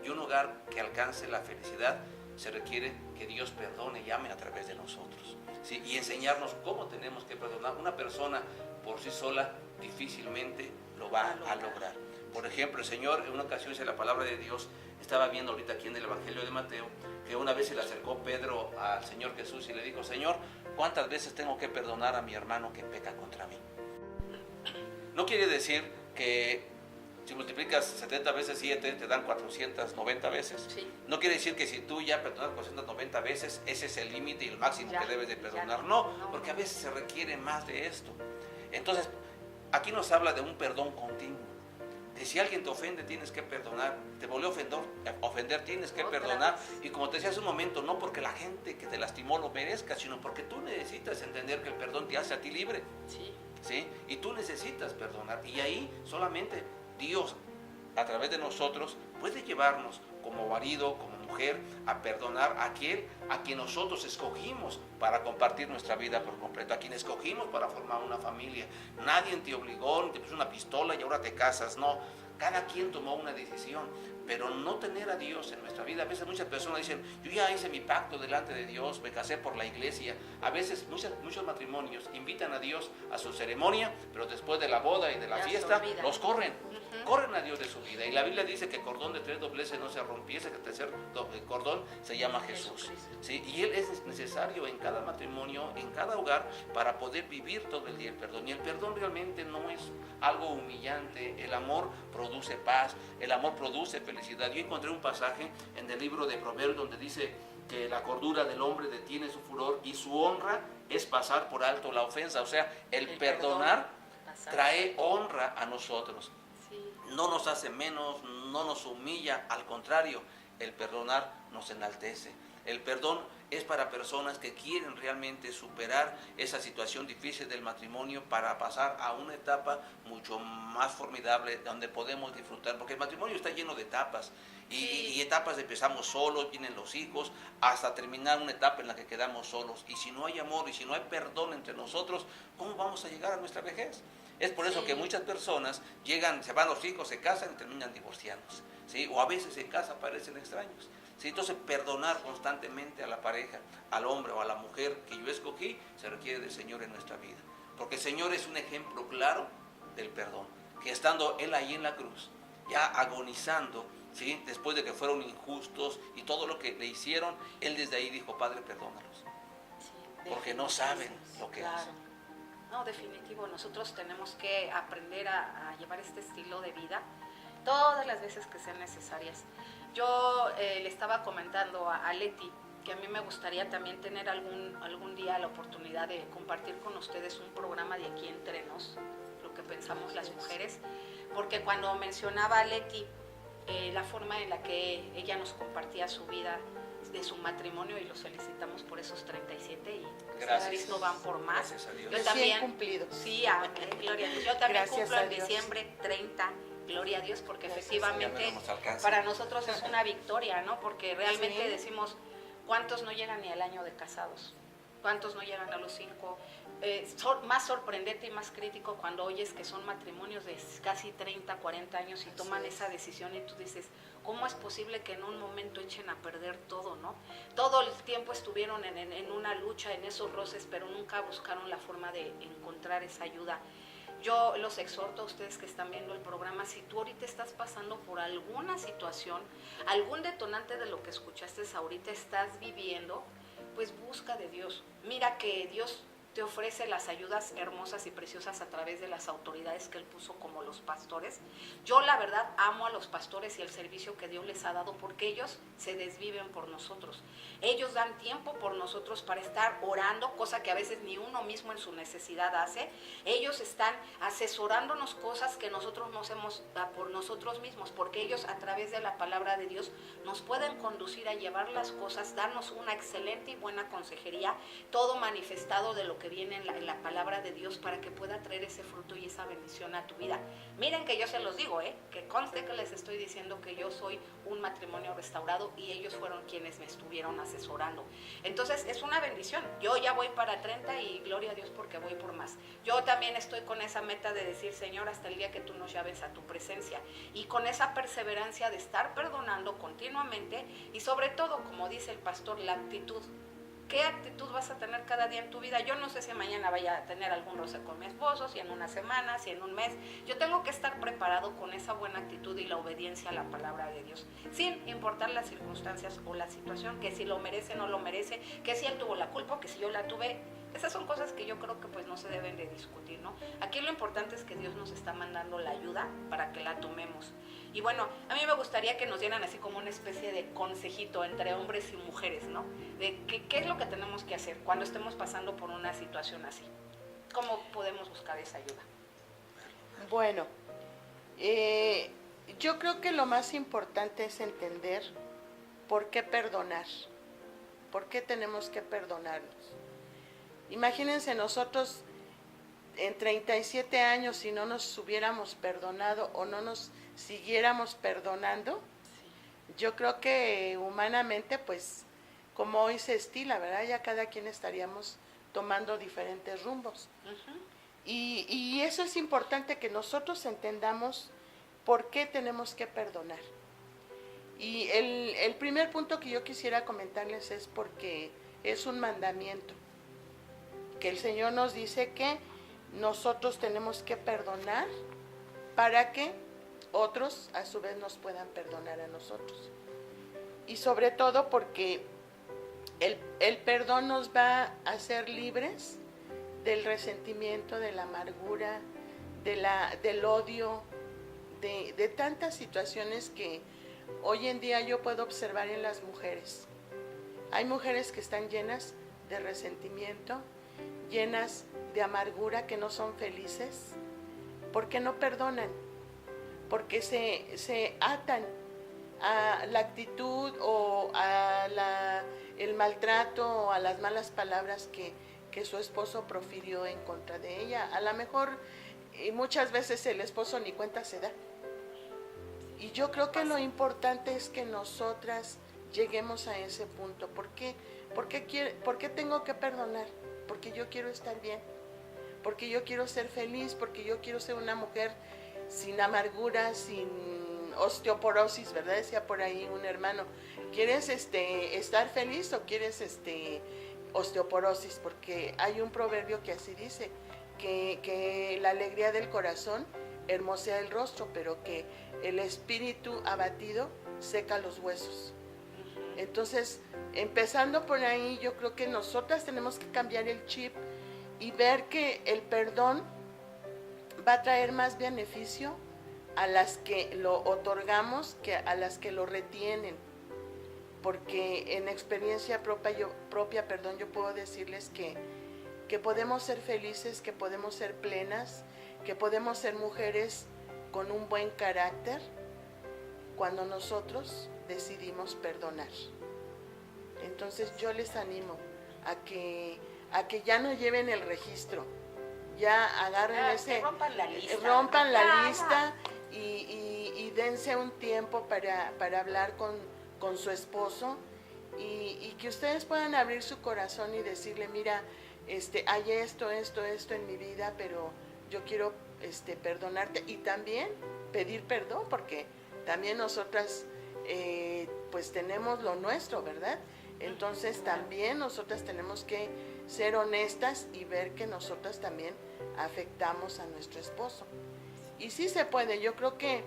y un hogar que alcance la felicidad, se requiere que Dios perdone y ame a través de nosotros, ¿sí? Y enseñarnos cómo tenemos que perdonar. Una persona por sí sola difícilmente lo va a lograr. Por ejemplo, el Señor en una ocasión, dice la palabra de Dios, estaba viendo ahorita aquí en el Evangelio de Mateo, que una vez se le acercó Pedro al Señor Jesús y le dijo: Señor, ¿cuántas veces tengo que perdonar a mi hermano que peca contra mí? No quiere decir que si multiplicas 70 veces 7 te dan 490 veces. Sí. No quiere decir que si tú ya perdonas 490 veces, ese es el límite y el máximo Ya, que debes de perdonar. ya No, no. porque a veces se requiere más de esto. Entonces, aquí nos habla de un perdón continuo. Que si alguien te ofende, tienes que perdonar. Te volvió a ofender, tienes que Otra perdonar. vez. Y como te decía hace un momento, no porque la gente que te lastimó lo merezca, sino porque tú necesitas entender que el perdón te hace a ti libre. Sí. ¿Sí? Y tú necesitas perdonar. Y ahí solamente Dios, a través de nosotros, puede llevarnos como marido, como mujer, a perdonar a aquel a quien nosotros escogimos para compartir nuestra vida por completo, a quien escogimos para formar una familia. Nadie te obligó, ni te puso una pistola y ahora te casas, no. Cada quien tomó una decisión, pero no tener a Dios en nuestra vida. A veces muchas personas dicen, yo ya hice mi pacto delante de Dios, me casé por la iglesia. A veces muchos matrimonios invitan a Dios a su ceremonia, pero después de la boda y de la Ya se fiesta, olvidan. los corren. Corren a Dios de su vida. Y la Biblia dice que cordón de 3 dobleces no se rompiese, que el tercer cordón se llama Jesús. Jesucristo. ¿Sí? Y Él es necesario en cada matrimonio, en cada hogar, para poder vivir todo el día el perdón. Y el perdón realmente no es algo humillante. El amor produce paz, el amor produce felicidad. Yo encontré un pasaje en el libro de Proverbios donde dice que la cordura del hombre detiene su furor y su honra es pasar por alto la ofensa. O sea, el perdonar Pasar. trae honra a nosotros. Sí. No nos hace menos, no nos humilla, al contrario, el perdonar nos enaltece. El perdón es para personas que quieren realmente superar esa situación difícil del matrimonio para pasar a una etapa mucho más formidable donde podemos disfrutar, porque el matrimonio está lleno de etapas y etapas de empezamos solos, vienen los hijos, hasta terminar una etapa en la que quedamos solos. Y si no hay amor y si no hay perdón entre nosotros, ¿cómo vamos a llegar a nuestra vejez? Es por eso que muchas personas llegan, se van los hijos, se casan y terminan divorciándose, ¿sí? O a veces en casa parecen extraños, ¿sí? Entonces perdonar constantemente a la pareja, al hombre o a la mujer que yo escogí, se requiere del Señor en nuestra vida. Porque el Señor es un ejemplo claro del perdón, que estando Él ahí en la cruz, ya agonizando, ¿sí? Después de que fueron injustos y todo lo que le hicieron, Él desde ahí dijo, Padre, perdónalos, Sí, porque no saben lo que claro. hacen. No, definitivo, nosotros tenemos que aprender a llevar este estilo de vida todas las veces que sean necesarias. Yo le estaba comentando a Leti que a mí me gustaría también tener algún día la oportunidad de compartir con ustedes un programa de Aquí Entre Nos, lo que pensamos las mujeres, porque cuando mencionaba a Leti la forma en la que ella nos compartía su vida, de su matrimonio, y los felicitamos por esos 37 y Gracias. no van por más. Gracias a Dios. Yo Recién también, cumplidos. sí, amén, gloria a Dios. Yo también Gracias cumplo a en Dios. diciembre 30, gloria a Dios, porque Gracias, Ya efectivamente no nos alcanza. para nosotros es una victoria, ¿no? Porque realmente Sí. decimos, ¿cuántos no llegan ni al año de casados? ¿Cuántos no llegan a los 5? Más sorprendente y más crítico cuando oyes que son matrimonios de casi 30, 40 años y toman es. esa decisión y tú dices, ¿cómo es posible que en un momento echen a perder todo, no? Todo el tiempo estuvieron en una lucha, en esos roces, pero nunca buscaron la forma de encontrar esa ayuda. Yo los exhorto a ustedes que están viendo el programa, si tú ahorita estás pasando por alguna situación, algún detonante de lo que escuchaste ahorita estás viviendo, pues busca de Dios. Mira que Dios te ofrece las ayudas hermosas y preciosas a través de las autoridades que Él puso como los pastores. Yo la verdad amo a los pastores y el servicio que Dios les ha dado porque ellos se desviven por nosotros. Ellos dan tiempo por nosotros para estar orando, cosa que a veces ni uno mismo en su necesidad hace. Ellos están asesorándonos cosas que nosotros no hacemos por nosotros mismos, porque ellos a través de la palabra de Dios nos pueden conducir a llevar las cosas, darnos una excelente y buena consejería, todo manifestado de lo que viene en la palabra de Dios para que pueda traer ese fruto y esa bendición a tu vida. Miren que yo se los digo, que conste que les estoy diciendo que yo soy un matrimonio restaurado y ellos fueron quienes me estuvieron asesorando. Entonces es una bendición. Yo ya voy para 30 y gloria a Dios porque voy por más. Yo también estoy con esa meta de decir, Señor, hasta el día que tú nos llaves a tu presencia, y con esa perseverancia de estar perdonando continuamente y sobre todo, como dice el pastor, la actitud. ¿Qué actitud vas a tener cada día en tu vida? Yo no sé si mañana vaya a tener algún roce con mi esposo, si en una semana, si en un mes. Yo tengo que estar preparado con esa buena actitud y la obediencia a la palabra de Dios, sin importar las circunstancias o la situación, que si lo merece o no lo merece, que si él tuvo la culpa, que si yo la tuve. Esas son cosas que yo creo que pues no se deben de discutir, ¿no? Aquí lo importante es que Dios nos está mandando la ayuda para que la tomemos. Y bueno, a mí me gustaría que nos dieran así como una especie de consejito entre hombres y mujeres, ¿no? De qué es lo que tenemos que hacer cuando estemos pasando por una situación así. ¿Cómo podemos buscar esa ayuda? Bueno, Yo creo que lo más importante es entender por qué perdonar, por qué tenemos que perdonarnos. Imagínense nosotros en 37 años si no nos hubiéramos perdonado o no nos siguiéramos perdonando, yo creo que humanamente, pues, como hoy se estila, ¿verdad? Ya cada quien estaríamos tomando diferentes rumbos. Ujú. Y eso es importante que nosotros entendamos por qué tenemos que perdonar. Y el primer punto que yo quisiera comentarles es porque es un mandamiento, que el Señor nos dice que nosotros tenemos que perdonar para que otros a su vez nos puedan perdonar a nosotros. Y sobre todo porque el perdón nos va a hacer libres del resentimiento, de la amargura, del odio, de tantas situaciones que hoy en día yo puedo observar en las mujeres. Hay mujeres que están llenas de resentimiento, llenas de amargura, que no son felices, porque no perdonan, porque se atan a la actitud o a el maltrato o a las malas palabras que su esposo profirió en contra de ella. A lo mejor y muchas veces el esposo ni cuenta se da. Y yo creo que lo importante es que nosotras lleguemos a ese punto. ¿Por qué? ¿Por qué tengo que perdonar? Porque yo quiero estar bien, porque yo quiero ser feliz, porque yo quiero ser una mujer sin amargura, sin osteoporosis, ¿verdad? Decía por ahí un hermano, ¿quieres estar feliz o quieres osteoporosis? Porque hay un proverbio que así dice, que la alegría del corazón hermosea el rostro, pero que el espíritu abatido seca los huesos. Entonces, empezando por ahí, yo creo que nosotras tenemos que cambiar el chip y ver que el perdón va a traer más beneficio a las que lo otorgamos que a las que lo retienen. Porque en experiencia propia, yo puedo decirles que podemos ser felices, que podemos ser plenas, que podemos ser mujeres con un buen carácter cuando nosotros decidimos perdonar. Entonces yo les animo a que ya no lleven el registro, ya agarren Que rompan la lista. rompan la lista y dense un tiempo para hablar con su esposo y que ustedes puedan abrir su corazón y decirle, mira, hay esto en mi vida, pero yo quiero perdonarte y también pedir perdón, porque también nosotras pues tenemos lo nuestro, ¿verdad? Entonces también nosotras tenemos que ser honestas y ver que nosotras también afectamos a nuestro esposo. Y sí se puede, yo creo que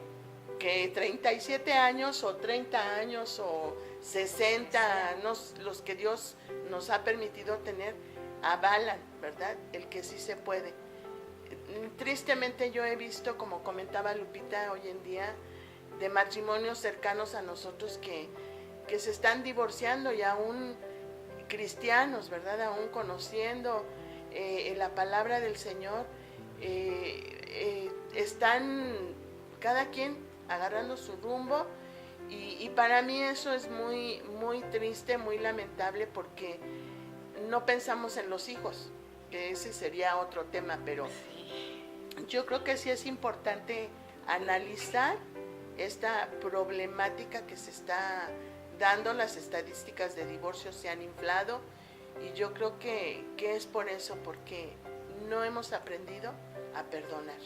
37 años o 30 años o 60, los que Dios nos ha permitido tener, avalan, ¿verdad? El que sí se puede. Tristemente yo he visto, como comentaba Lupita hoy en día, de matrimonios cercanos a nosotros que se están divorciando y aún cristianos, ¿verdad? Aún conociendo la palabra del Señor, están cada quien agarrando su rumbo y para mí eso es muy, muy triste, muy lamentable, porque no pensamos en los hijos, que ese sería otro tema, pero yo creo que sí es importante analizar esta problemática que se está dando. Las estadísticas de divorcio se han inflado y yo creo que es por eso, porque no hemos aprendido a perdonar.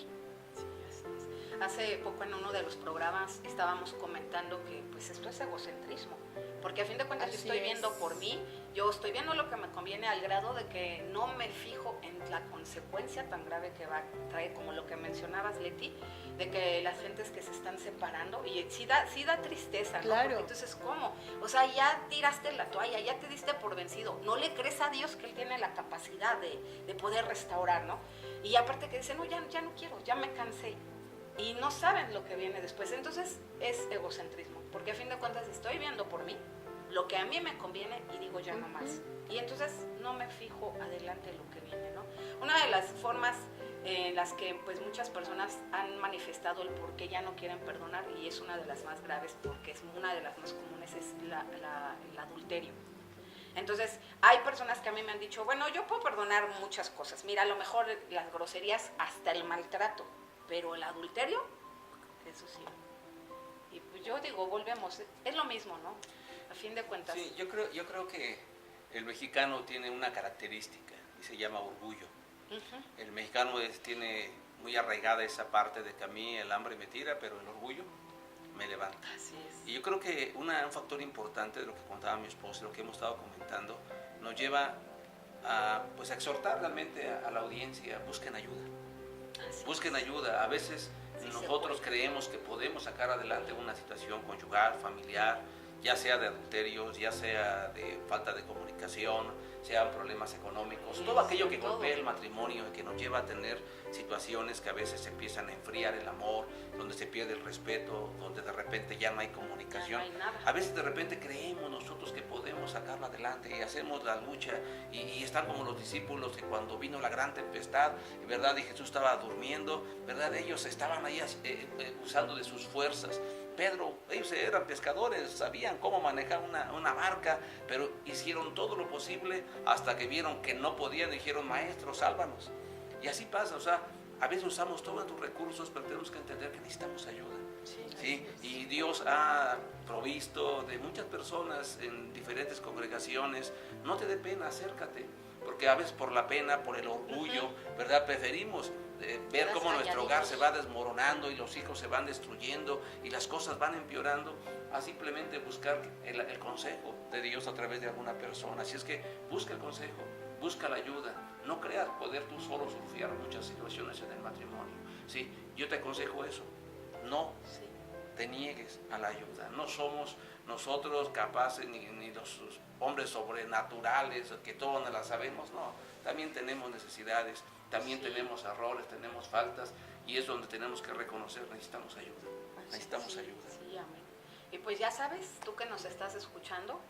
Hace poco en uno de los programas estábamos comentando que pues esto es egocentrismo, porque a fin de cuentas yo estoy viendo por mí, yo estoy viendo lo que me conviene al grado de que no me fijo en la consecuencia tan grave que va a traer, como lo que mencionabas, Leti, de que las gentes que se están separando, y sí da tristeza, ¿no? Claro. Porque entonces, ¿cómo? O sea, ya tiraste la toalla, ya te diste por vencido, no le crees a Dios que Él tiene la capacidad de poder restaurar, ¿no? Y aparte que dice, no, ya no quiero, ya me cansé. Y no saben lo que viene después. Entonces es egocentrismo, porque a fin de cuentas estoy viendo por mí lo que a mí me conviene y digo ya no más. Y entonces no me fijo adelante lo que viene, ¿no? Una de las formas en las que pues muchas personas han manifestado el por qué ya no quieren perdonar, y es una de las más graves porque es una de las más comunes, es el adulterio. Entonces, hay personas que a mí me han dicho, bueno, yo puedo perdonar muchas cosas, mira, a lo mejor las groserías, hasta el maltrato, pero el adulterio, eso sí. Y pues yo digo, volvemos, es lo mismo, ¿no? A fin de cuentas. Sí, yo creo que el mexicano tiene una característica y se llama orgullo. El mexicano tiene muy arraigada esa parte de que a mí el hambre me tira, pero el orgullo me levanta. Así es. Y yo creo que un factor importante de lo que contaba mi esposo, lo que hemos estado comentando, nos lleva a, pues, a exhortar realmente a la audiencia: busquen ayuda. Busquen ayuda. A veces nosotros creemos que podemos sacar adelante una situación conyugal, familiar, ya sea de adulterios, ya sea de falta de comunicación, sean problemas económicos, todo aquello que golpea el matrimonio y que nos lleva a tener situaciones que a veces se empiezan a enfriar el amor, donde se pierde el respeto, donde de repente ya no hay comunicación. Ya no hay nada. A veces de repente creemos nosotros que podemos sacarlo adelante y hacemos la lucha y están como los discípulos que cuando vino la gran tempestad, ¿verdad? Y Jesús estaba durmiendo, ¿verdad? Ellos estaban ahí usando de sus fuerzas. Pedro, ellos eran pescadores, sabían cómo manejar una barca, pero hicieron todo lo posible hasta que vieron que no podían y dijeron: maestro, sálvanos. Y así pasa, o sea, a veces usamos todos tus recursos, pero tenemos que entender que necesitamos ayuda. ¿Sí? Y Dios ha provisto de muchas personas en diferentes congregaciones. No te dé pena, acércate, porque a veces por la pena, por el orgullo, ¿verdad? Preferimos ver cómo nuestro hogar se va desmoronando y los hijos se van destruyendo y las cosas van empeorando, a simplemente buscar el consejo de Dios a través de alguna persona. Así es que busca el consejo, busca la ayuda. No creas poder tú solo surfear muchas situaciones en el matrimonio. ¿Sí? Yo te aconsejo eso. No te niegues a la ayuda. No somos nosotros capaces, ni los hombres sobrenaturales, que todo no la sabemos. No, también tenemos necesidades, también tenemos errores, tenemos faltas, y es donde tenemos que reconocer: necesitamos ayuda. Necesitamos ayuda. Sí, amén. Y pues ya sabes, tú que nos estás escuchando,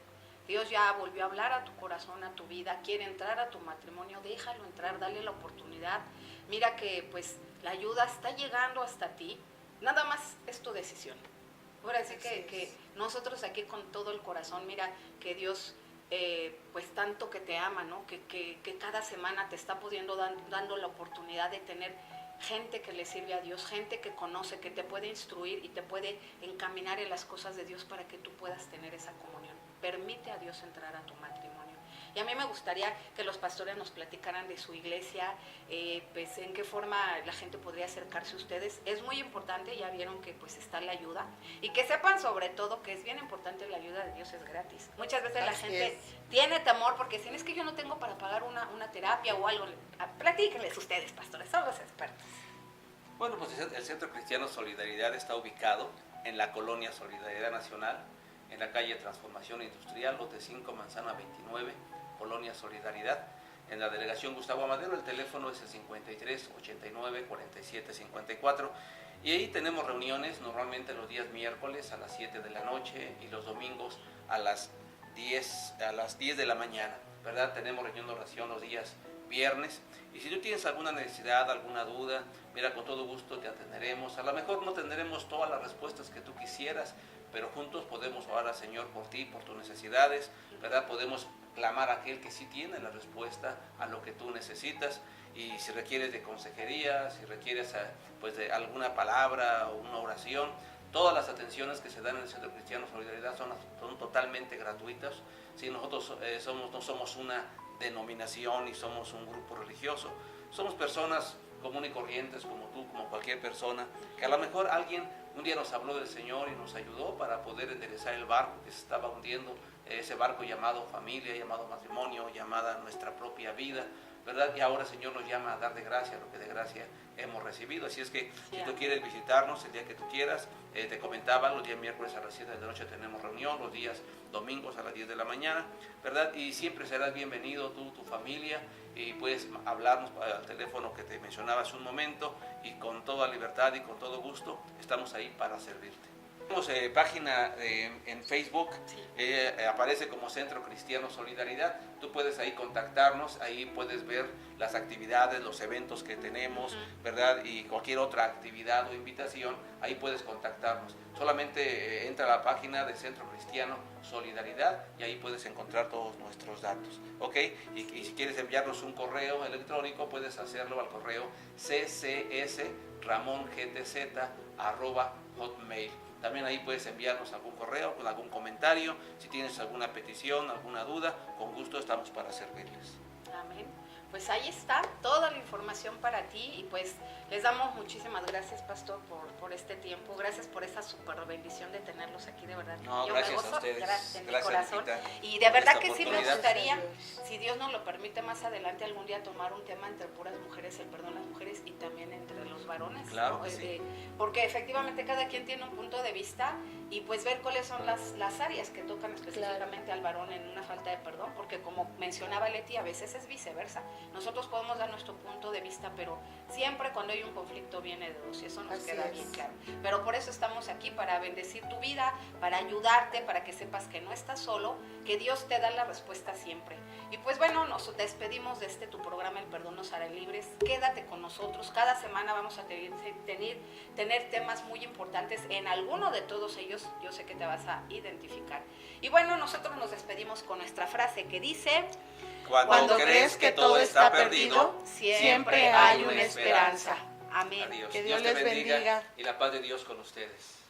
Dios ya volvió a hablar a tu corazón, a tu vida, quiere entrar a tu matrimonio, déjalo entrar, dale la oportunidad. Mira que pues la ayuda está llegando hasta ti, nada más es tu decisión. Ahora sí que nosotros aquí con todo el corazón, mira que Dios pues tanto que te ama, ¿no? Que cada semana te está pudiendo dando la oportunidad de tener gente que le sirve a Dios, gente que conoce, que te puede instruir y te puede encaminar en las cosas de Dios para que tú puedas tener esa comunión. Permite a Dios entrar a tu matrimonio. Y a mí me gustaría que los pastores nos platicaran de su iglesia, pues en qué forma la gente podría acercarse a ustedes. Es muy importante, ya vieron que pues está la ayuda, y que sepan sobre todo que es bien importante, la ayuda de Dios es gratis. Muchas veces la gente tiene temor porque dicen: es que yo no tengo para pagar una terapia o algo. Platíquenles ustedes, pastores, son los expertos. Bueno, pues el Centro Cristiano Solidaridad está ubicado en la colonia Solidaridad Nacional, en la calle Transformación Industrial, lote 5, manzana 29, Colonia Solidaridad. En la delegación Gustavo Amadero, el teléfono es el 53 89 47 54. Y ahí tenemos reuniones normalmente los días miércoles a las 7 de la noche y los domingos a las 10 de la mañana, ¿verdad? Tenemos reunión de oración los días viernes. Y si tú tienes alguna necesidad, alguna duda, mira, con todo gusto te atenderemos. A lo mejor no tendremos todas las respuestas que tú quisieras, pero juntos podemos orar al Señor por ti, por tus necesidades, ¿verdad? Podemos clamar a aquel que sí tiene la respuesta a lo que tú necesitas. Y si requieres de consejería, si requieres pues de alguna palabra o una oración, todas las atenciones que se dan en el Centro Cristiano Solidaridad son totalmente gratuitas. Si nosotros no somos una denominación y somos un grupo religioso, somos personas comunes y corrientes como tú, como cualquier persona, que a lo mejor alguien un día nos habló del Señor y nos ayudó para poder enderezar el barco que se estaba hundiendo, ese barco llamado familia, llamado matrimonio, llamada nuestra propia vida, ¿verdad? Y ahora el Señor nos llama a dar de gracia lo que de gracia hemos recibido. Así es que si tú quieres visitarnos el día que tú quieras, te comentaba, los días miércoles a las 7 de la noche tenemos reunión, los días domingos a las 10 de la mañana, ¿verdad? Y siempre serás bienvenido tú, tu familia, y puedes hablarnos al teléfono que te mencionaba hace un momento, y con toda libertad y con todo gusto estamos ahí para servirte. Tenemos página en Facebook, Sí. aparece como Centro Cristiano Solidaridad. Tú puedes ahí contactarnos, ahí puedes ver las actividades, los eventos que tenemos, ¿verdad? Y cualquier otra actividad o invitación, ahí puedes contactarnos. Solamente entra a la página de Centro Cristiano Solidaridad y ahí puedes encontrar todos nuestros datos, ¿ok? Y si quieres enviarnos un correo electrónico, puedes hacerlo al correo ccsramongtz@hotmail. También ahí puedes enviarnos algún correo con algún comentario, si tienes alguna petición, alguna duda, con gusto estamos para servirles. Amén. Pues ahí está toda la información para ti y pues les damos muchísimas gracias, pastor, por este tiempo. Gracias por esa super bendición de tenerlos aquí, de verdad. No, Yo gracias me gozo, a ustedes. gracias en mi Gracias, corazón. Lupita, Y de por verdad esta que sí me oportunidad. gustaría, si Dios nos lo permite más adelante, algún día tomar un tema entre puras mujeres, el perdón a las mujeres y también entre los varones. Claro ¿no? que sí. Porque efectivamente cada quien tiene un punto de vista y pues ver cuáles son las áreas que tocan específicamente al varón en una falta de perdón, porque como mencionaba Leti, a veces es viceversa. Nosotros podemos dar nuestro punto de vista, pero siempre cuando hay un conflicto viene de dos y eso nos Así queda es. bien claro. Pero por eso estamos aquí, para bendecir tu vida, para ayudarte, para que sepas que no estás solo, que Dios te da la respuesta siempre. Y pues bueno, nos despedimos de tu programa El Perdón nos hará libres. Quédate con nosotros, cada semana vamos a tener temas muy importantes. En alguno de todos ellos yo sé que te vas a identificar. Y bueno, nosotros nos despedimos con nuestra frase que dice: Cuando crees que todo está perdido, siempre hay una esperanza. Amén. Adiós. Que Dios te les bendiga. y la paz de Dios con ustedes.